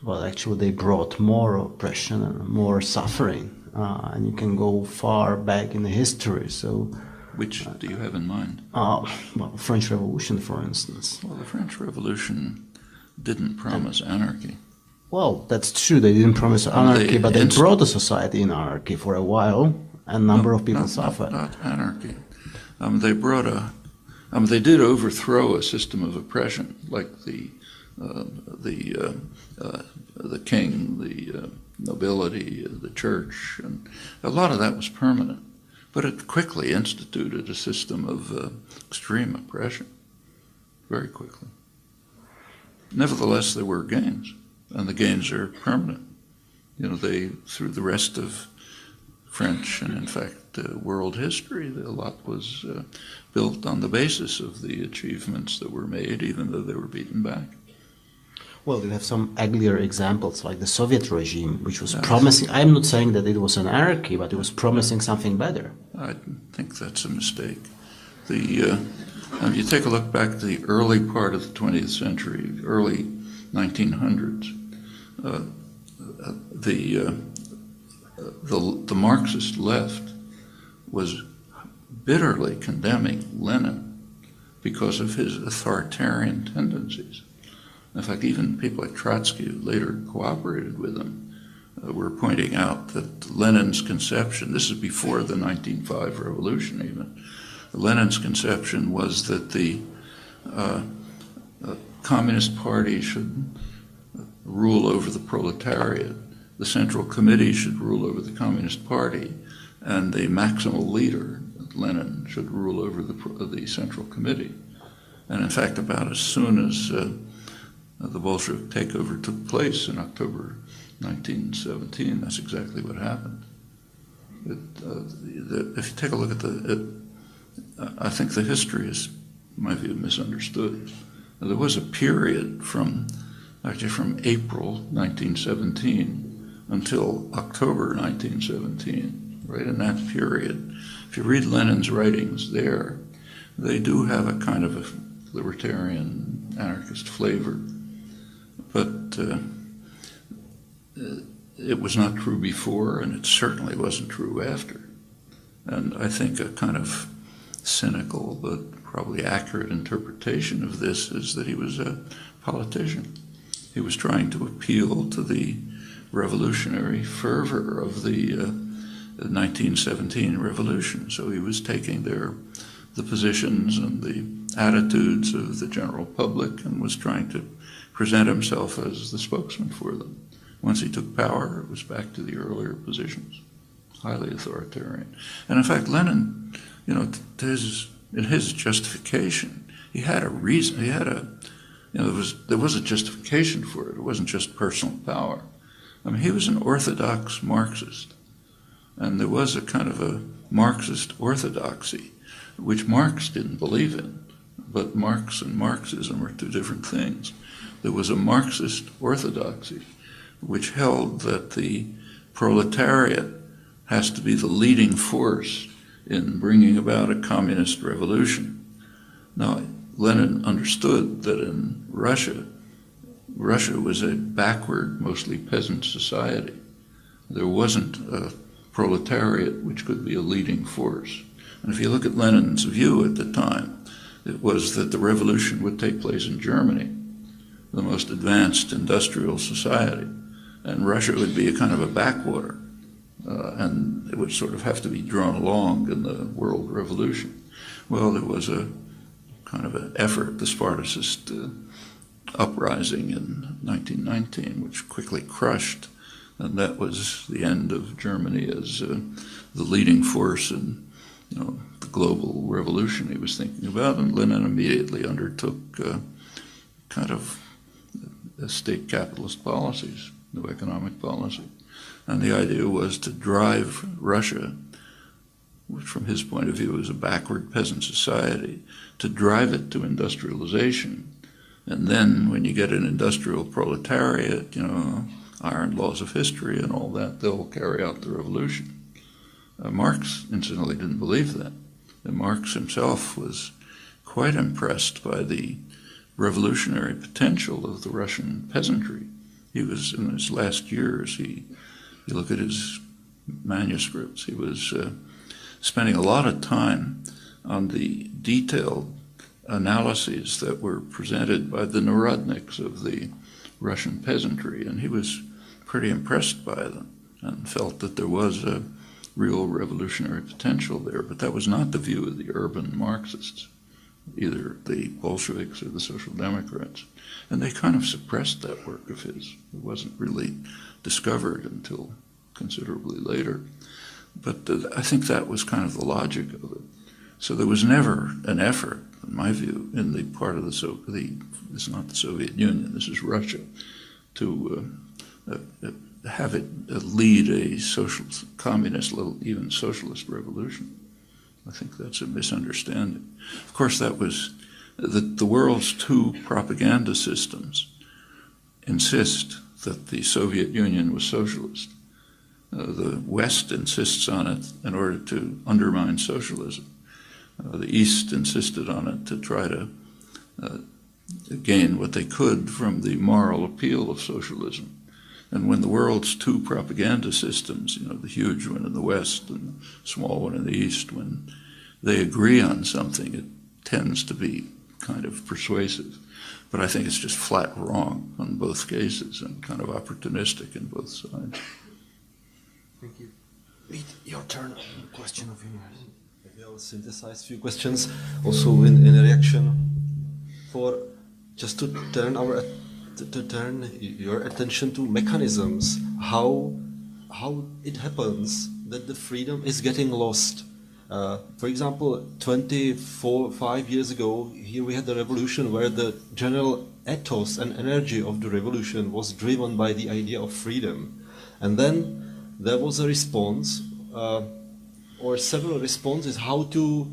but actually they brought more oppression and more suffering, and you can go far back in the history. So, which do you have in mind? Well, French Revolution, for instance. Well, the French Revolution didn't promise anarchy. Well, that's true. They didn't promise anarchy, but they brought a society in anarchy for a while, and a number of people suffered. Not anarchy. They brought they did overthrow a system of oppression, like the king, the nobility, the church, and a lot of that was permanent. But it quickly instituted a system of extreme oppression, very quickly. Nevertheless, there were gains, and the gains are permanent. They, through the rest of French and, in fact, world history. A lot was built on the basis of the achievements that were made, even though they were beaten back. Well, we have some uglier examples, like the Soviet regime, which was promising. I'm not saying that it was anarchy, but it was promising something better. I think that's a mistake. You take a look back to the early part of the 20th century, early 1900s. The Marxist left was bitterly condemning Lenin because of his authoritarian tendencies. In fact, even people like Trotsky, who later cooperated with him, were pointing out that Lenin's conception, this is before the 1905 revolution even, Lenin's conception was that the Communist Party should rule over the proletariat, the Central Committee should rule over the Communist Party, and the maximal leader, Lenin, should rule over the Central Committee. And in fact, about as soon as the Bolshevik takeover took place in October 1917, that's exactly what happened. If you take a look at I think the history is, in my view, misunderstood. There was a period from April 1917 until October 1917, right in that period. If you read Lenin's writings there, they do have a kind of a libertarian, anarchist flavor. But it was not true before, and it certainly wasn't true after. And I think a kind of cynical but probably accurate interpretation of this is that he was a politician. He was trying to appeal to the revolutionary fervor of the 1917 revolution. So he was taking the positions and the attitudes of the general public and was trying to present himself as the spokesman for them. Once he took power, it was back to the earlier positions, highly authoritarian. And in fact, Lenin, in his justification, he had a reason. He had there was a justification for it. It wasn't just personal power. I mean, he was an orthodox Marxist, and there was a kind of a Marxist orthodoxy, which Marx didn't believe in. But Marx and Marxism are two different things. There was a Marxist orthodoxy, which held that the proletariat has to be the leading force in bringing about a communist revolution. Now, Lenin understood that in Russia was a backward, mostly peasant society. There wasn't a proletariat which could be a leading force. And if you look at Lenin's view at the time, it was that the revolution would take place in Germany, the most advanced industrial society, and Russia would be a kind of a backwater, and it would sort of have to be drawn along in the world revolution. Well, there was a kind of an effort, the Spartacist uprising in 1919, which quickly crushed, and that was the end of Germany as the leading force in the global revolution he was thinking about, and Lenin immediately undertook kind of state capitalist policies, new economic policy. And the idea was to drive Russia, which from his point of view was a backward peasant society, to drive it to industrialization. And then when you get an industrial proletariat, iron laws of history and all that, they'll carry out the revolution. Marx, incidentally, didn't believe that. And Marx himself was quite impressed by the revolutionary potential of the Russian peasantry. He was, in his last years, you look at his manuscripts, he was spending a lot of time on the detailed analyses that were presented by the Narodniks of the Russian peasantry, and he was pretty impressed by them and felt that there was a real revolutionary potential there. But that was not the view of the urban Marxists, either the Bolsheviks or the Social Democrats. And they kind of suppressed that work of his. It wasn't really discovered until considerably later. But I think that was kind of the logic of it. So there was never an effort, in my view, in the part of this is not the Soviet Union, this is Russia, to have it lead a socialist, communist, even socialist revolution. I think that's a misunderstanding. Of course, that was the world's two propaganda systems insist that the Soviet Union was socialist. The West insists on it in order to undermine socialism. The East insisted on it to try to gain what they could from the moral appeal of socialism. And when the world's two propaganda systems, the huge one in the West and the small one in the East, when they agree on something, it tends to be kind of persuasive. But I think it's just flat wrong on both cases and kind of opportunistic in both sides. Thank you. Your turn. Question of universe. Maybe I'll synthesize a few questions also in a reaction for just to turn your attention to mechanisms, how it happens that the freedom is getting lost. For example, 5 years ago, here we had the revolution where the general ethos and energy of the revolution was driven by the idea of freedom. And then there was a response, or several responses, how to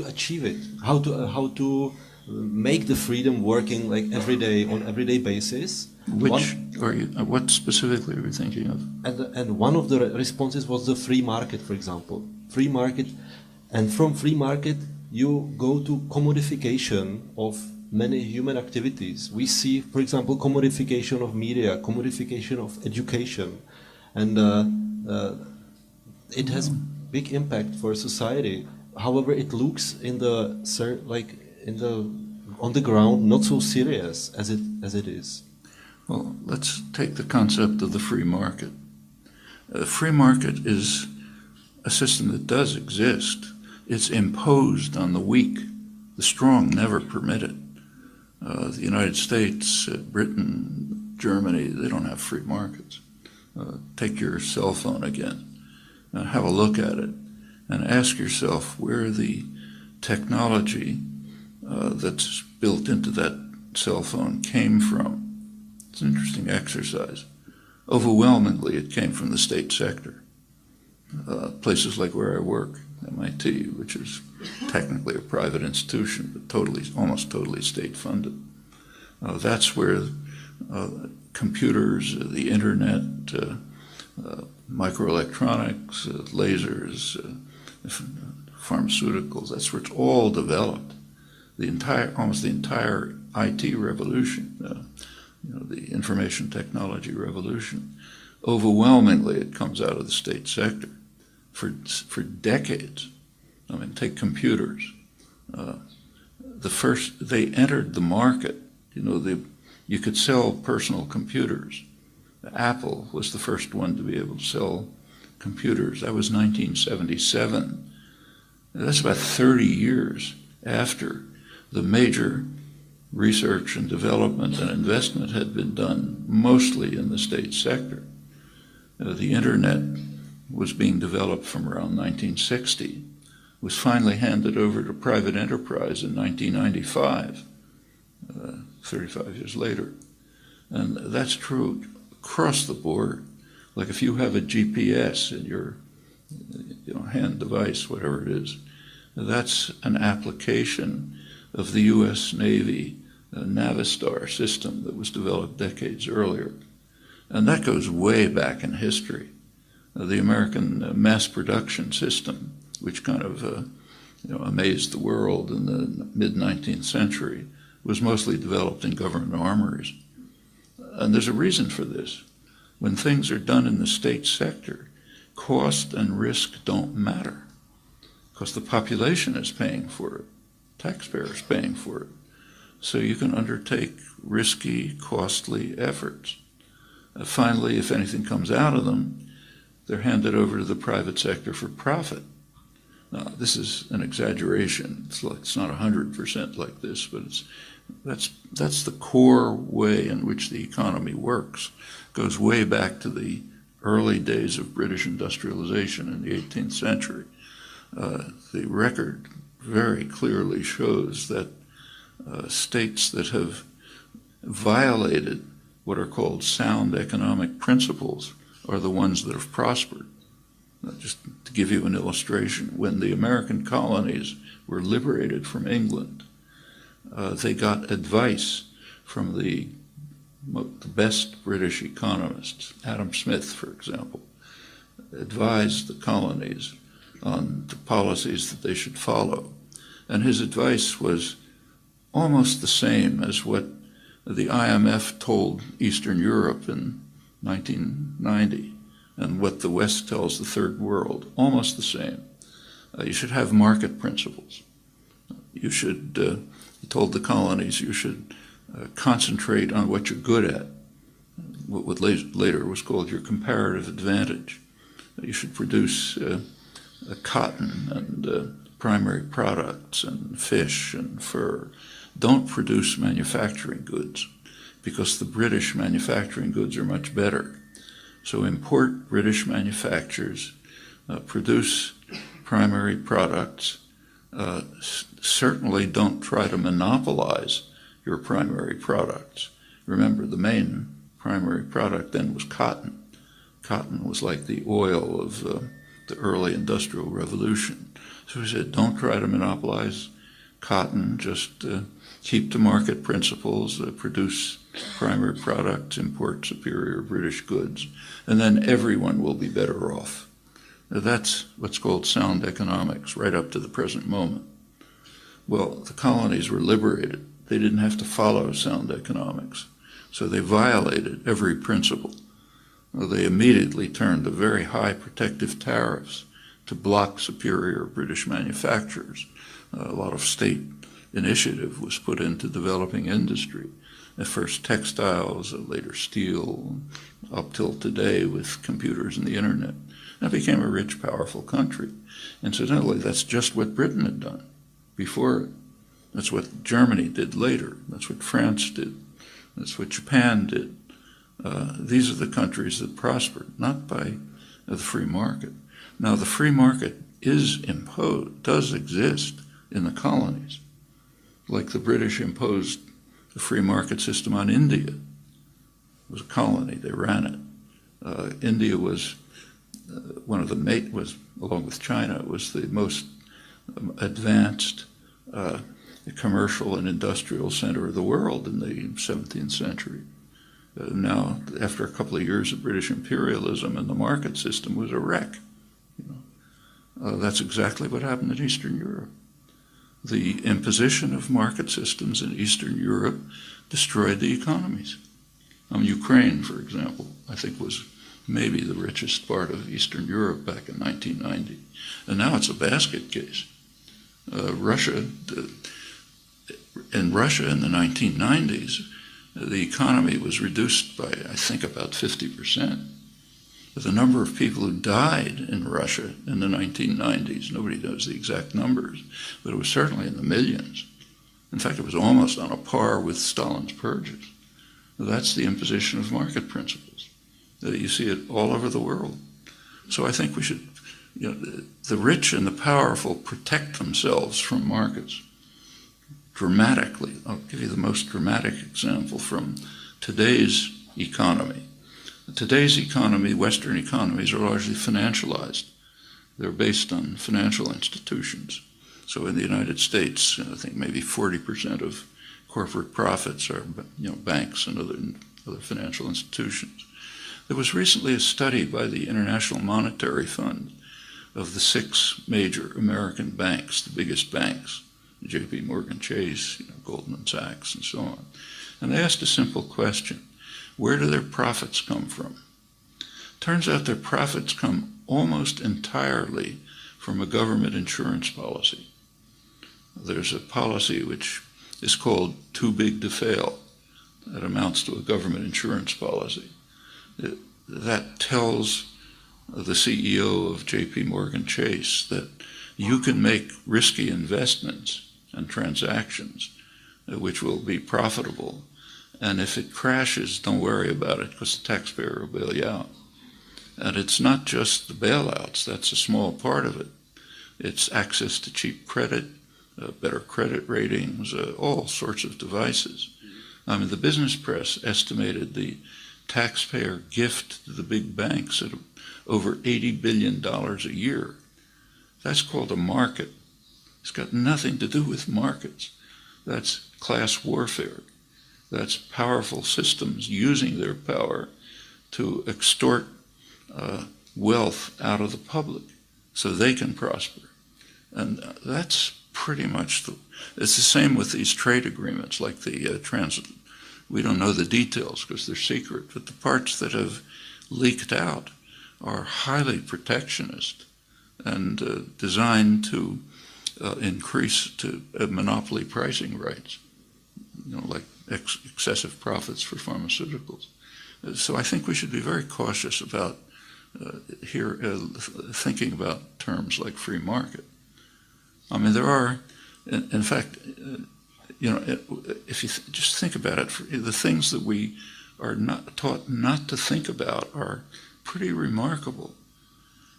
achieve it, how to make the freedom working like every day on everyday basis. What specifically are you thinking of? And one of the responses was the free market, for example. Free market, and from free market you go to commodification of many human activities. We see, for example, commodification of media, commodification of education, and it has big impact for society. However, it looks on the ground not so serious as it is. Well, let's take the concept of the free market. The free market is a system that does exist. It's imposed on the weak. The strong never permit it. The United States, Britain, Germany, they don't have free markets. Take your cell phone again. Have a look at it and ask yourself where the technology that's built into that cell phone came from. It's an interesting exercise. Overwhelmingly, it came from the state sector. Places like where I work, MIT, which is technically a private institution, but almost totally state-funded. That's where computers, the internet, microelectronics, lasers, pharmaceuticals, that's where it's all developed. Almost the entire IT revolution, the information technology revolution, overwhelmingly it comes out of the state sector for decades. I mean, take computers. They entered the market. You could sell personal computers. Apple was the first one to be able to sell computers. That was 1977. That's about 30 years after the major research and development and investment had been done mostly in the state sector. The internet was being developed from around 1960, was finally handed over to private enterprise in 1995, 35 years later. And that's true across the board. Like if you have a GPS in your hand device, whatever it is, that's an application of the U.S. Navy Navistar system that was developed decades earlier. And that goes way back in history. The American mass production system, which kind of amazed the world in the mid-19th century, was mostly developed in government armories. And there's a reason for this. When things are done in the state sector, cost and risk don't matter because the population is paying for it, taxpayers paying for it. So you can undertake risky, costly efforts. Finally, if anything comes out of them, they're handed over to the private sector for profit. Now, this is an exaggeration. It's not 100% like this, but that's the core way in which the economy works. It goes way back to the early days of British industrialization in the 18th century. The record very clearly shows that states that have violated what are called sound economic principles are the ones that have prospered. Just to give you an illustration, when the American colonies were liberated from England, they got advice from the best British economists. Adam Smith, for example, advised the colonies on the policies that they should follow. And his advice was almost the same as what the IMF told Eastern Europe in 1990 and what the West tells the Third World, almost the same. You should have market principles. You should, he told the colonies, you should concentrate on what you're good at, what later was called your comparative advantage. You should produce cotton and primary products and fish and fur. Don't produce manufacturing goods, because the British manufacturing goods are much better. So import British manufacturers, produce primary products. Certainly don't try to monopolize your primary products. Remember, the main primary product then was cotton. Cotton was like the oil of the early Industrial Revolution. So he said, don't try to monopolize cotton, just keep to market principles, produce primary products, import superior British goods, and then everyone will be better off. Now, that's what's called sound economics, right up to the present moment. Well, the colonies were liberated. They didn't have to follow sound economics, so they violated every principle. They immediately turned to very high protective tariffs to block superior British manufacturers. A lot of state initiative was put into developing industry. At first textiles, later steel, up till today with computers and the internet. And it became a rich, powerful country. Incidentally, that's just what Britain had done before it. That's what Germany did later. That's what France did. That's what Japan did. These are the countries that prospered, not by the free market. Now, the free market is imposed, does exist in the colonies, like the British imposed the free market system on India. It was a colony, they ran it. India was one of the, along with China, was the most advanced commercial and industrial center of the world in the 17th century. Now, after a couple of years of British imperialism, and the market system was a wreck. That's exactly what happened in Eastern Europe. The imposition of market systems in Eastern Europe destroyed the economies. Ukraine, for example, I think was maybe the richest part of Eastern Europe back in 1990. And now it's a basket case. Russia in the 1990s, the economy was reduced by, I think, about 50%. But the number of people who died in Russia in the 1990s, nobody knows the exact numbers, but it was certainly in the millions. In fact, it was almost on a par with Stalin's purges. That's the imposition of market principles. You see it all over the world. So I think we should, the rich and the powerful protect themselves from markets dramatically. I'll give you the most dramatic example from today's economy. Today's economy, Western economies, are largely financialized. They're based on financial institutions. So in the United States, I think maybe 40% of corporate profits are, banks and other financial institutions. There was recently a study by the International Monetary Fund of the 6 major American banks, the biggest banks, JP Morgan Chase, Goldman Sachs, and so on. And they asked a simple question: where do their profits come from? Turns out their profits come almost entirely from a government insurance policy. There's a policy which is called too big to fail. That amounts to a government insurance policy. That tells the CEO of JP Morgan Chase that you can make risky investments and transactions which will be profitable. And if it crashes, don't worry about it, because the taxpayer will bail you out. And it's not just the bailouts, that's a small part of it. It's access to cheap credit, better credit ratings, all sorts of devices. The business press estimated the taxpayer gift to the big banks at over $80 billion a year. That's called a market. It's got nothing to do with markets. That's class warfare. That's powerful systems using their power to extort wealth out of the public so they can prosper. And that's pretty much it's the same with these trade agreements, like the we don't know the details because they're secret, but the parts that have leaked out are highly protectionist and designed to increase to monopoly pricing rights, like excessive profits for pharmaceuticals. So I think we should be very cautious about thinking about terms like free market. I mean, there are, in fact, if you just think about it, the things that we are not taught not to think about are pretty remarkable.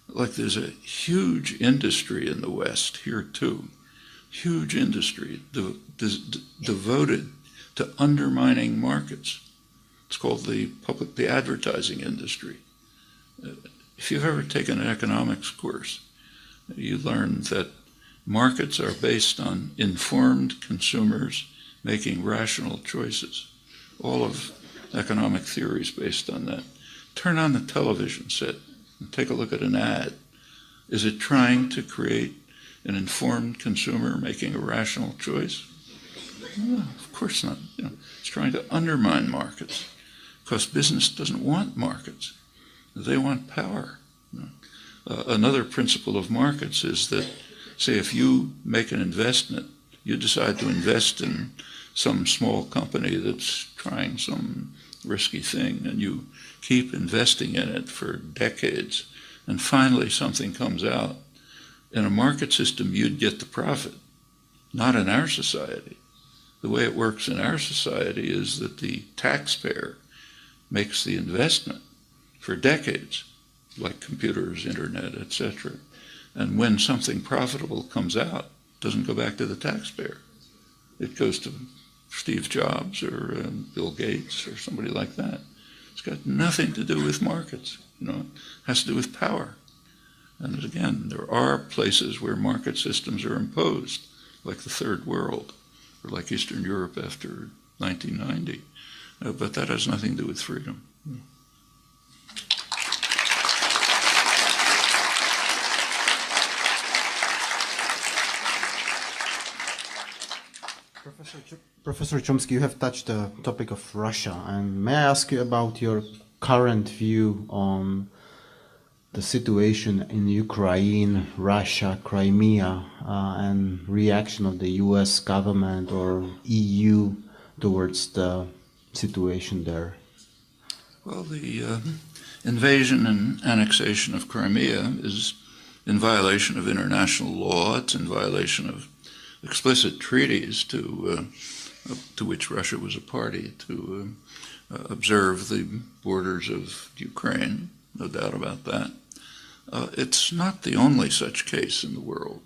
Like there's a huge industry in the West here too, huge industry devoted to undermining markets. It's called the advertising industry. If you've ever taken an economics course, you learn that markets are based on informed consumers making rational choices. All of economic theory is based on that. Turn on the television set and take a look at an ad. Is it trying to create an informed consumer making a rational choice? No, of course not. It's trying to undermine markets because business doesn't want markets. They want power. Another principle of markets is that, say, if you make an investment, you decide to invest in some small company that's trying some risky thing, and you keep investing in it for decades, and finally something comes out. In a market system, you'd get the profit. Not in our society. The way it works in our society is that the taxpayer makes the investment for decades, like computers, internet, etc. And when something profitable comes out, it doesn't go back to the taxpayer. It goes to Steve Jobs or Bill Gates or somebody like that. It's got nothing to do with markets. It has to do with power. And again, there are places where market systems are imposed, like the Third World, or like Eastern Europe after 1990. But that has nothing to do with freedom. Professor Chomsky, you have touched the topic of Russia, and may I ask you about your current view on the situation in Ukraine, Russia, Crimea, and reaction of the US government or EU towards the situation there? Well, the invasion and annexation of Crimea is in violation of international law. It's in violation of explicit treaties to which Russia was a party, to observe the borders of Ukraine, no doubt about that. It's not the only such case in the world.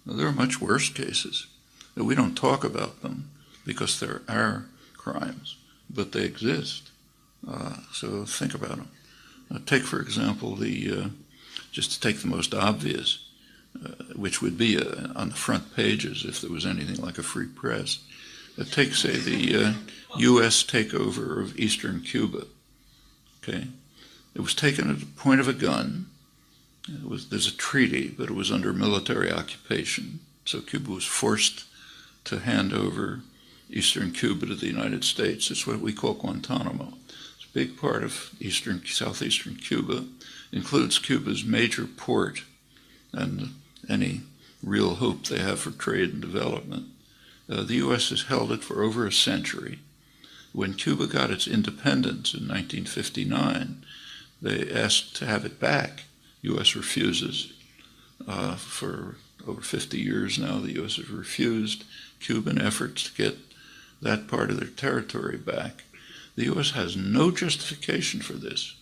There are much worse cases. We don't talk about them because they're our crimes, but they exist. So think about them. Take, for example, just to take the most obvious, which would be on the front pages if there was anything like a free press. Take, say, the U.S. takeover of eastern Cuba. Okay, it was taken at the point of a gun. There's a treaty, but it was under military occupation. So Cuba was forced to hand over eastern Cuba to the United States. It's what we call Guantanamo. It's a big part of southeastern Cuba. Includes Cuba's major port and any real hope they have for trade and development. The U.S. has held it for over a century. When Cuba got its independence in 1959, they asked to have it back. U.S. refuses. For over 50 years now, the U.S. has refused Cuban efforts to get that part of their territory back. The U.S. has no justification for this.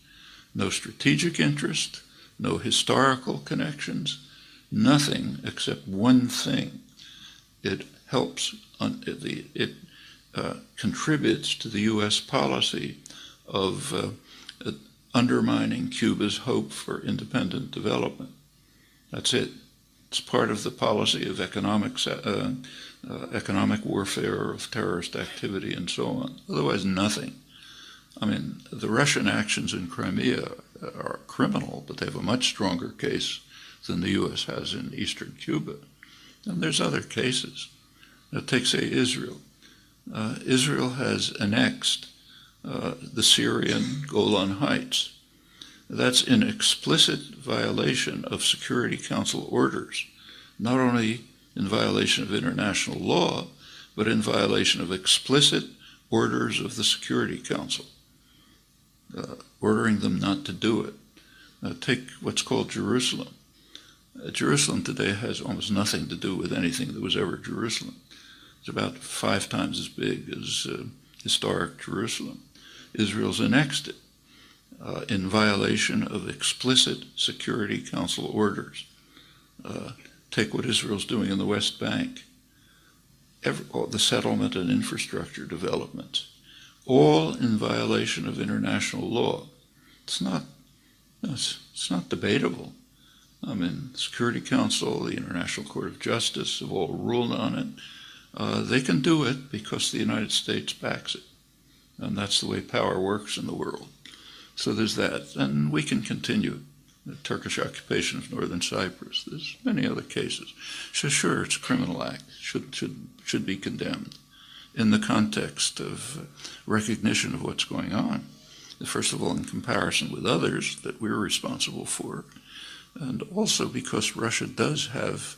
No strategic interest, no historical connections, nothing except one thing. It helps, it contributes to the U.S. policy of undermining Cuba's hope for independent development. That's it. It's part of the policy of economic warfare, of terrorist activity, and so on. Otherwise, nothing. I mean, the Russian actions in Crimea are criminal, but they have a much stronger case than the U.S. has in eastern Cuba. And there's other cases. Now, take, say, Israel. Israel has annexed the Syrian Golan Heights. That's in explicit violation of Security Council orders, not only in violation of international law, but in violation of explicit orders of the Security Council, ordering them not to do it. Take what's called Jerusalem. Jerusalem today has almost nothing to do with anything that was ever Jerusalem. It's about 5 times as big as historic Jerusalem. Israel's annexed it in violation of explicit Security Council orders. Take what Israel's doing in the West Bank. All the settlement and infrastructure developments, all in violation of international law. It's not debatable. I mean, the Security Council, the International Court of Justice have all ruled on it. They can do it because the United States backs it. And that's the way power works in the world. So there's that. And we can continue. The Turkish occupation of northern Cyprus. There's many other cases. So sure, it's a criminal act. Should be condemned in the context of recognition of what's going on. First of all, in comparison with others that we're responsible for. And also because Russia does have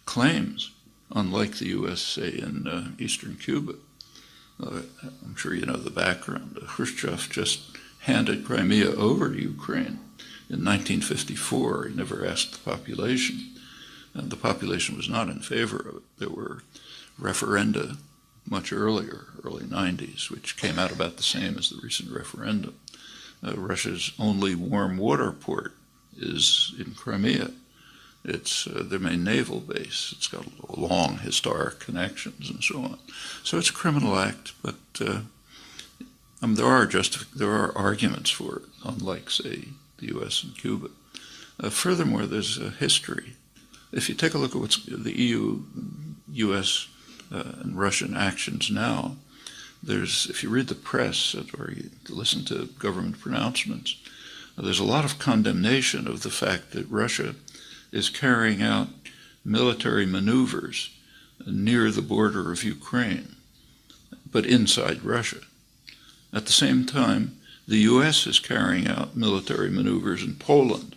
claims, unlike the U.S., say, in eastern Cuba. I'm sure you know the background. Khrushchev just handed Crimea over to Ukraine in 1954. He never asked the population, and the population was not in favor of it. There were referenda much earlier, early 90s, which came out about the same as the recent referendum. Russia's only warm water port is in Crimea. It's their main naval base. It's got long historic connections and so on. So it's a criminal act, but there are arguments for it, unlike, say, the U.S. and Cuba. Furthermore, there's a history. If you take a look at what's the EU, U.S., and Russian actions now, if you read the press or you listen to government pronouncements, there's a lot of condemnation of the fact that Russia is carrying out military maneuvers near the border of Ukraine, but inside Russia. At the same time, the U.S. is carrying out military maneuvers in Poland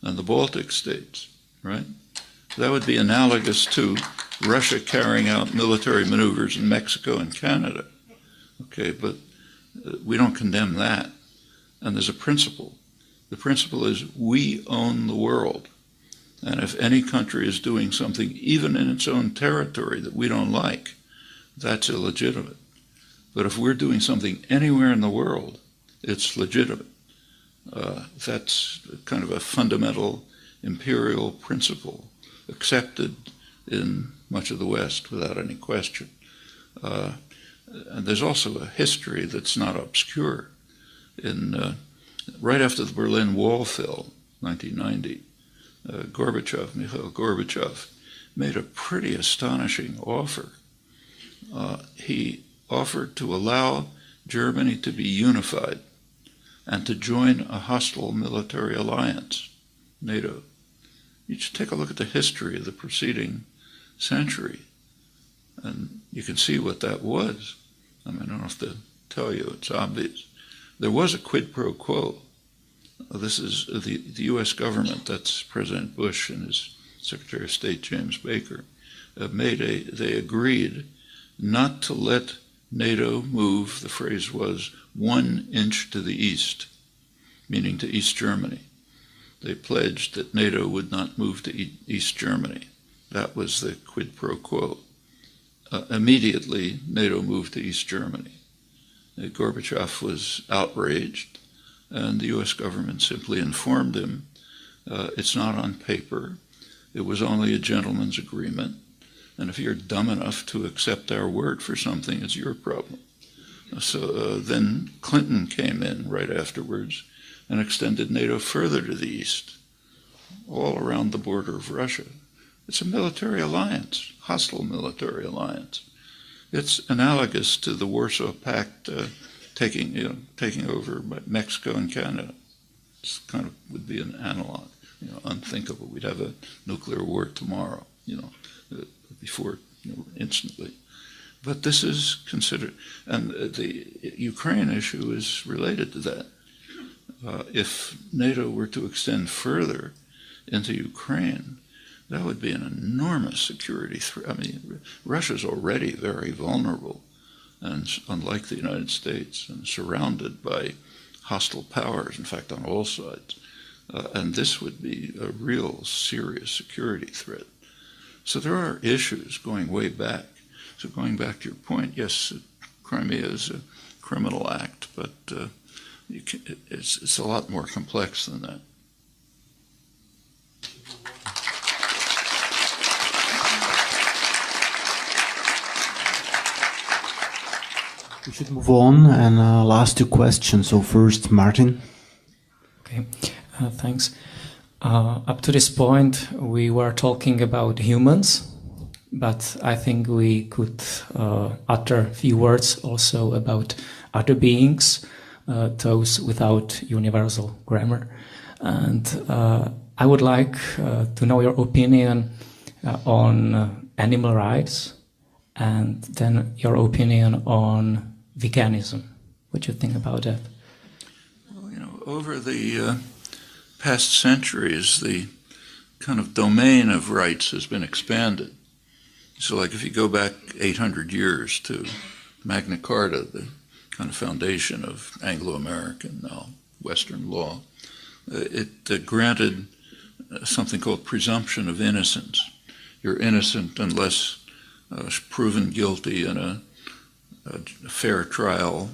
and the Baltic states, right? That would be analogous to Russia carrying out military maneuvers in Mexico and Canada. Okay, but we don't condemn that. And there's a principle. The principle is we own the world. And if any country is doing something, even in its own territory, that we don't like, that's illegitimate. But if we're doing something anywhere in the world, it's legitimate. That's kind of a fundamental imperial principle accepted in much of the West without any question. And there's also a history that's not obscure. Right after the Berlin Wall fell, 1990, Mikhail Gorbachev, made a pretty astonishing offer. He offered to allow Germany to be unified and to join a hostile military alliance, NATO. You should take a look at the history of the preceding century, and you can see what that was. I mean, I don't have to tell you, it's obvious. There was a quid pro quo. This is the U.S. government, that's President Bush and his Secretary of State, James Baker, they agreed not to let NATO move, the phrase was, 1 inch to the east, meaning to East Germany. They pledged that NATO would not move to East Germany. That was the quid pro quo. Immediately, NATO moved to East Germany. Gorbachev was outraged, and the U.S. government simply informed him, it's not on paper, it was only a gentleman's agreement, and if you're dumb enough to accept our word for something, it's your problem. So then Clinton came in right afterwards and extended NATO further to the east, all around the border of Russia. It's a military alliance, hostile military alliance. It's analogous to the Warsaw Pact taking over Mexico and Canada. It's kind of would be an analog, unthinkable. We'd have a nuclear war tomorrow, before instantly. But this is considered, and the Ukraine issue is related to that. If NATO were to extend further into Ukraine, that would be an enormous security threat. I mean, Russia's already very vulnerable, and unlike the United States, and surrounded by hostile powers, in fact, on all sides. And this would be a real serious security threat. So there are issues going way back. So going back to your point, yes, Crimea is a criminal act, but it's a lot more complex than that. We should move on, and last two questions. So first, Martin. Okay, thanks. Up to this point, we were talking about humans, but I think we could utter a few words also about other beings, those without universal grammar. And I would like to know your opinion on animal rights, and then your opinion on veganism. What do you think about that? Well, over the past centuries, the kind of domain of rights has been expanded. So like if you go back 800 years to Magna Carta, the kind of foundation of Anglo-American, now Western law, it granted something called presumption of innocence. You're innocent unless proven guilty in a fair trial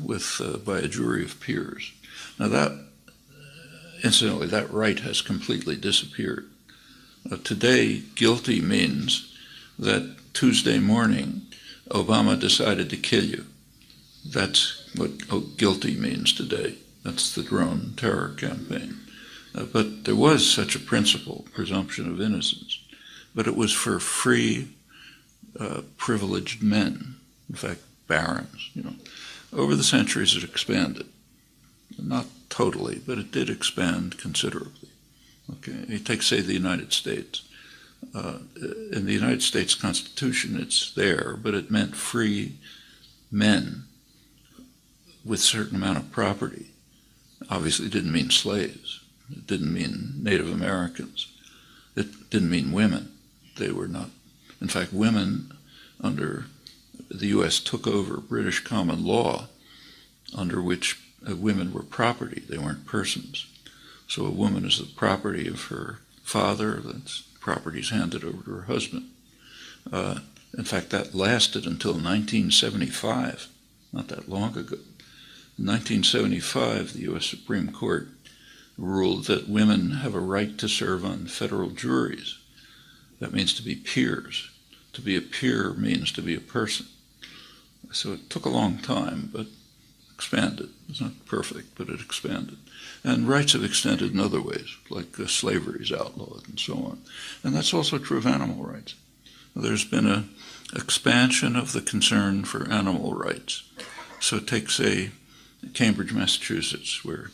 by a jury of peers. Now that, incidentally, that right has completely disappeared. Today, guilty means that Tuesday morning, Obama decided to kill you. That's what guilty means today. That's the drone terror campaign. But there was such a principle, presumption of innocence, but it was for free, privileged men, in fact, barons. Over the centuries it expanded. Not totally, but it did expand considerably. Okay, you take, say, the United States. In the United States Constitution, it's there, but it meant free men with a certain amount of property. Obviously, it didn't mean slaves. It didn't mean Native Americans. It didn't mean women. They were not. In fact, women under the U.S. took over British common law, under which women were property. They weren't persons. So a woman is the property of her father. That's property is handed over to her husband. In fact, that lasted until 1975, not that long ago. In 1975, the U.S. Supreme Court ruled that women have a right to serve on federal juries. That means to be peers. To be a peer means to be a person. So it took a long time, but expanded. It's not perfect, but it expanded. And rights have extended in other ways, like slavery is outlawed and so on. And that's also true of animal rights. There's been an expansion of the concern for animal rights. So take, say, Cambridge, Massachusetts, where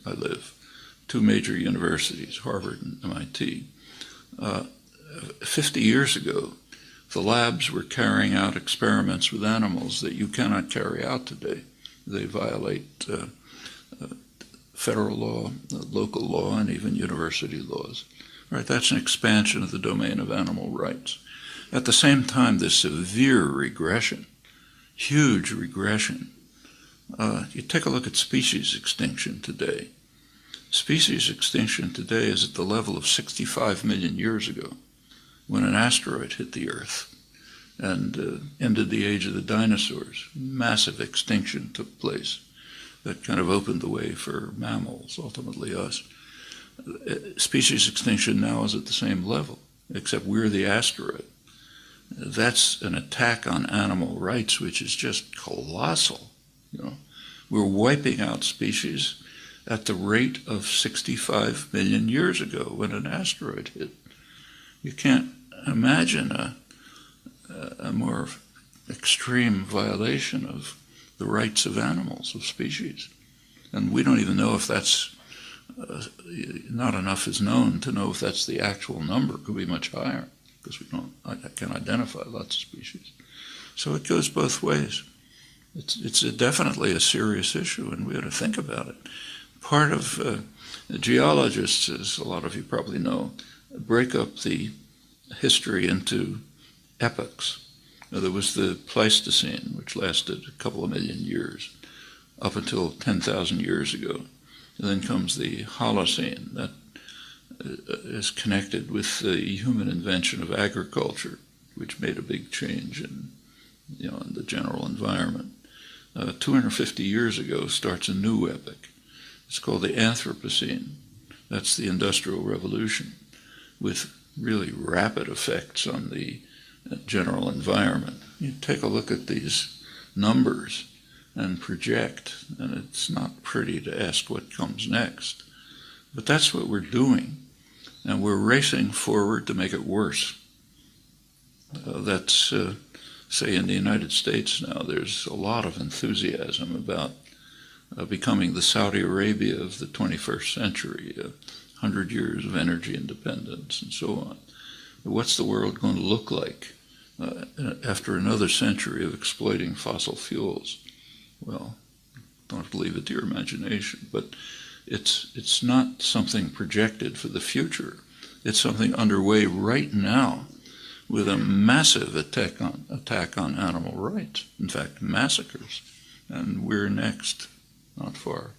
I live, two major universities, Harvard and MIT. 50 years ago, the labs were carrying out experiments with animals that you cannot carry out today. They violate federal law, local law, and even university laws. Right, that's an expansion of the domain of animal rights. At the same time, this severe regression, huge regression. You take a look at species extinction today. Species extinction today is at the level of 65 million years ago, when an asteroid hit the Earth and ended the age of the dinosaurs. Massive extinction took place that kind of opened the way for mammals, ultimately us. Species extinction now is at the same level, except we're the asteroid. That's an attack on animal rights, which is just colossal. You know, we're wiping out species at the rate of 65 million years ago when an asteroid hit. You can't imagine a more extreme violation of the rights of animals, of species. And we don't even know if that's, not enough is known to know if that's the actual number. It could be much higher, because I can identify lots of species. So it goes both ways. It's definitely a serious issue, and we ought to think about it. Part of geologists, as a lot of you probably know, break up the history into epochs. Now, there was the Pleistocene, which lasted a couple of million years, up until 10,000 years ago. And then comes the Holocene, that is connected with the human invention of agriculture, which made a big change in the general environment. 250 years ago starts a new epoch. It's called the Anthropocene. That's the Industrial Revolution, with really rapid effects on the general environment. You take a look at these numbers and project, and it's not pretty to ask what comes next. But that's what we're doing, and we're racing forward to make it worse. That's, say, in the United States now, there's a lot of enthusiasm about becoming the Saudi Arabia of the 21st century, 100 years of energy independence and so on. What's the world going to look like after another century of exploiting fossil fuels? Well, don't have to leave it to your imagination, but it's not something projected for the future. It's something underway right now with a massive attack on animal rights. In fact, massacres. And we're next, not far.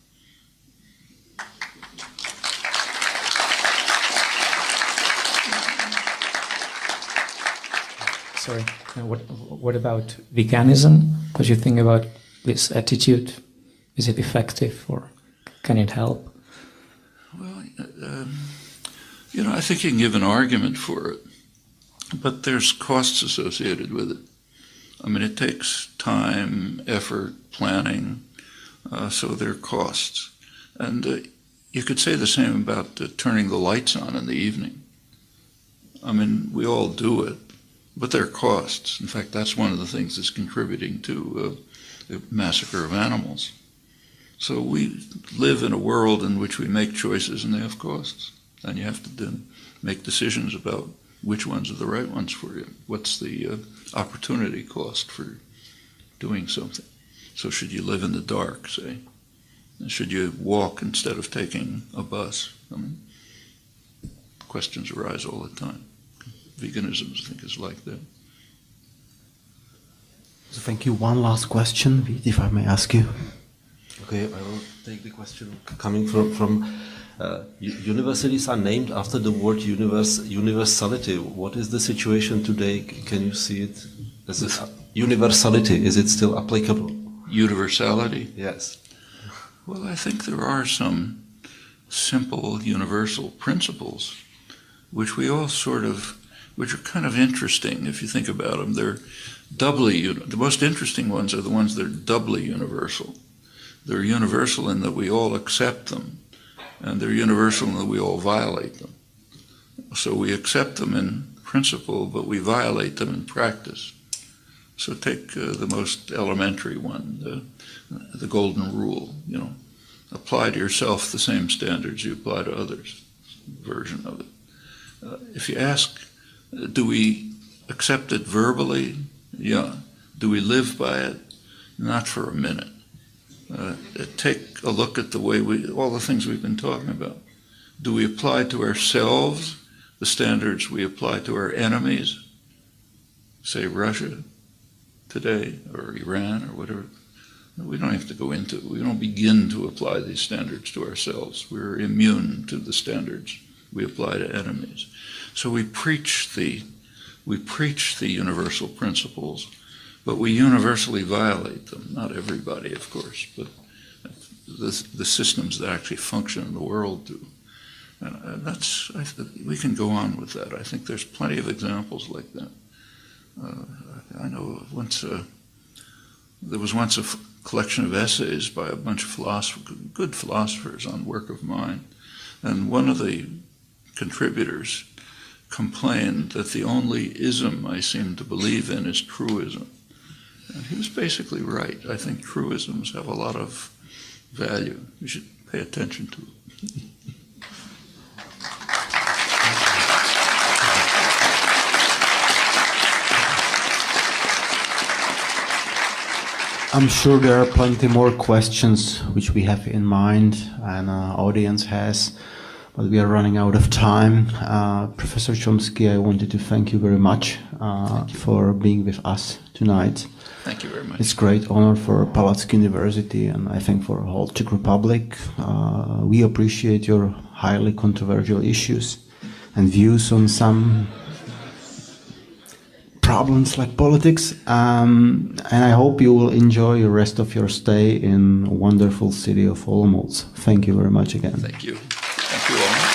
Sorry, what about veganism? What do you think about this attitude? Is it effective, or can it help? Well, I think you can give an argument for it, but there's costs associated with it. I mean, it takes time, effort, planning, so there are costs. And you could say the same about turning the lights on in the evening. I mean, we all do it, but there are costs. In fact, that's one of the things that's contributing to the massacre of animals. So we live in a world in which we make choices and they have costs. And you have to make decisions about which ones are the right ones for you. What's the opportunity cost for doing something? So should you live in the dark, say? Should you walk instead of taking a bus? I mean, questions arise all the time. Veganism, I think, is like that. So thank you. One last question, if I may ask you. Okay, I will take the question coming from universities are named after the word universality. What is the situation today? Can you see it as universality? Is it still applicable? Universality? Yes. Well, I think there are some simple universal principles which we all which are kind of interesting if you think about them. They're the most interesting ones are the ones that are doubly universal. They're universal in that we all accept them, and they're universal in that we all violate them. So we accept them in principle, but we violate them in practice. So take the most elementary one, the golden rule, apply to yourself the same standards you apply to others, version of it. If you ask, do we accept it verbally? Yeah. Do we live by it? Not for a minute. Take a look at the way all the things we've been talking about. Do we apply to ourselves the standards we apply to our enemies? Say Russia today, or Iran, or whatever. We don't have to go into it. We don't begin to apply these standards to ourselves. We're immune to the standards we apply to enemies. So we preach the universal principles, but we universally violate them. Not everybody, of course, but the systems that actually function in the world do. And we can go on with that. I think there's plenty of examples like that. I know there was once a collection of essays by a bunch of good philosophers on work of mind. And one of the contributors complained that the only ism I seem to believe in is truism. And he was basically right. I think truisms have a lot of value. You should pay attention to it. I'm sure there are plenty more questions which we have in mind and audience has, but we are running out of time. Professor Chomsky, I wanted to thank you very much for being with us tonight. Thank you very much. It's a great honor for Palacký University and I think for the whole Czech Republic. We appreciate your highly controversial issues and views on some problems like politics, and I hope you will enjoy the rest of your stay in wonderful city of Olomouc. Thank you very much again. Thank you. Thank you all.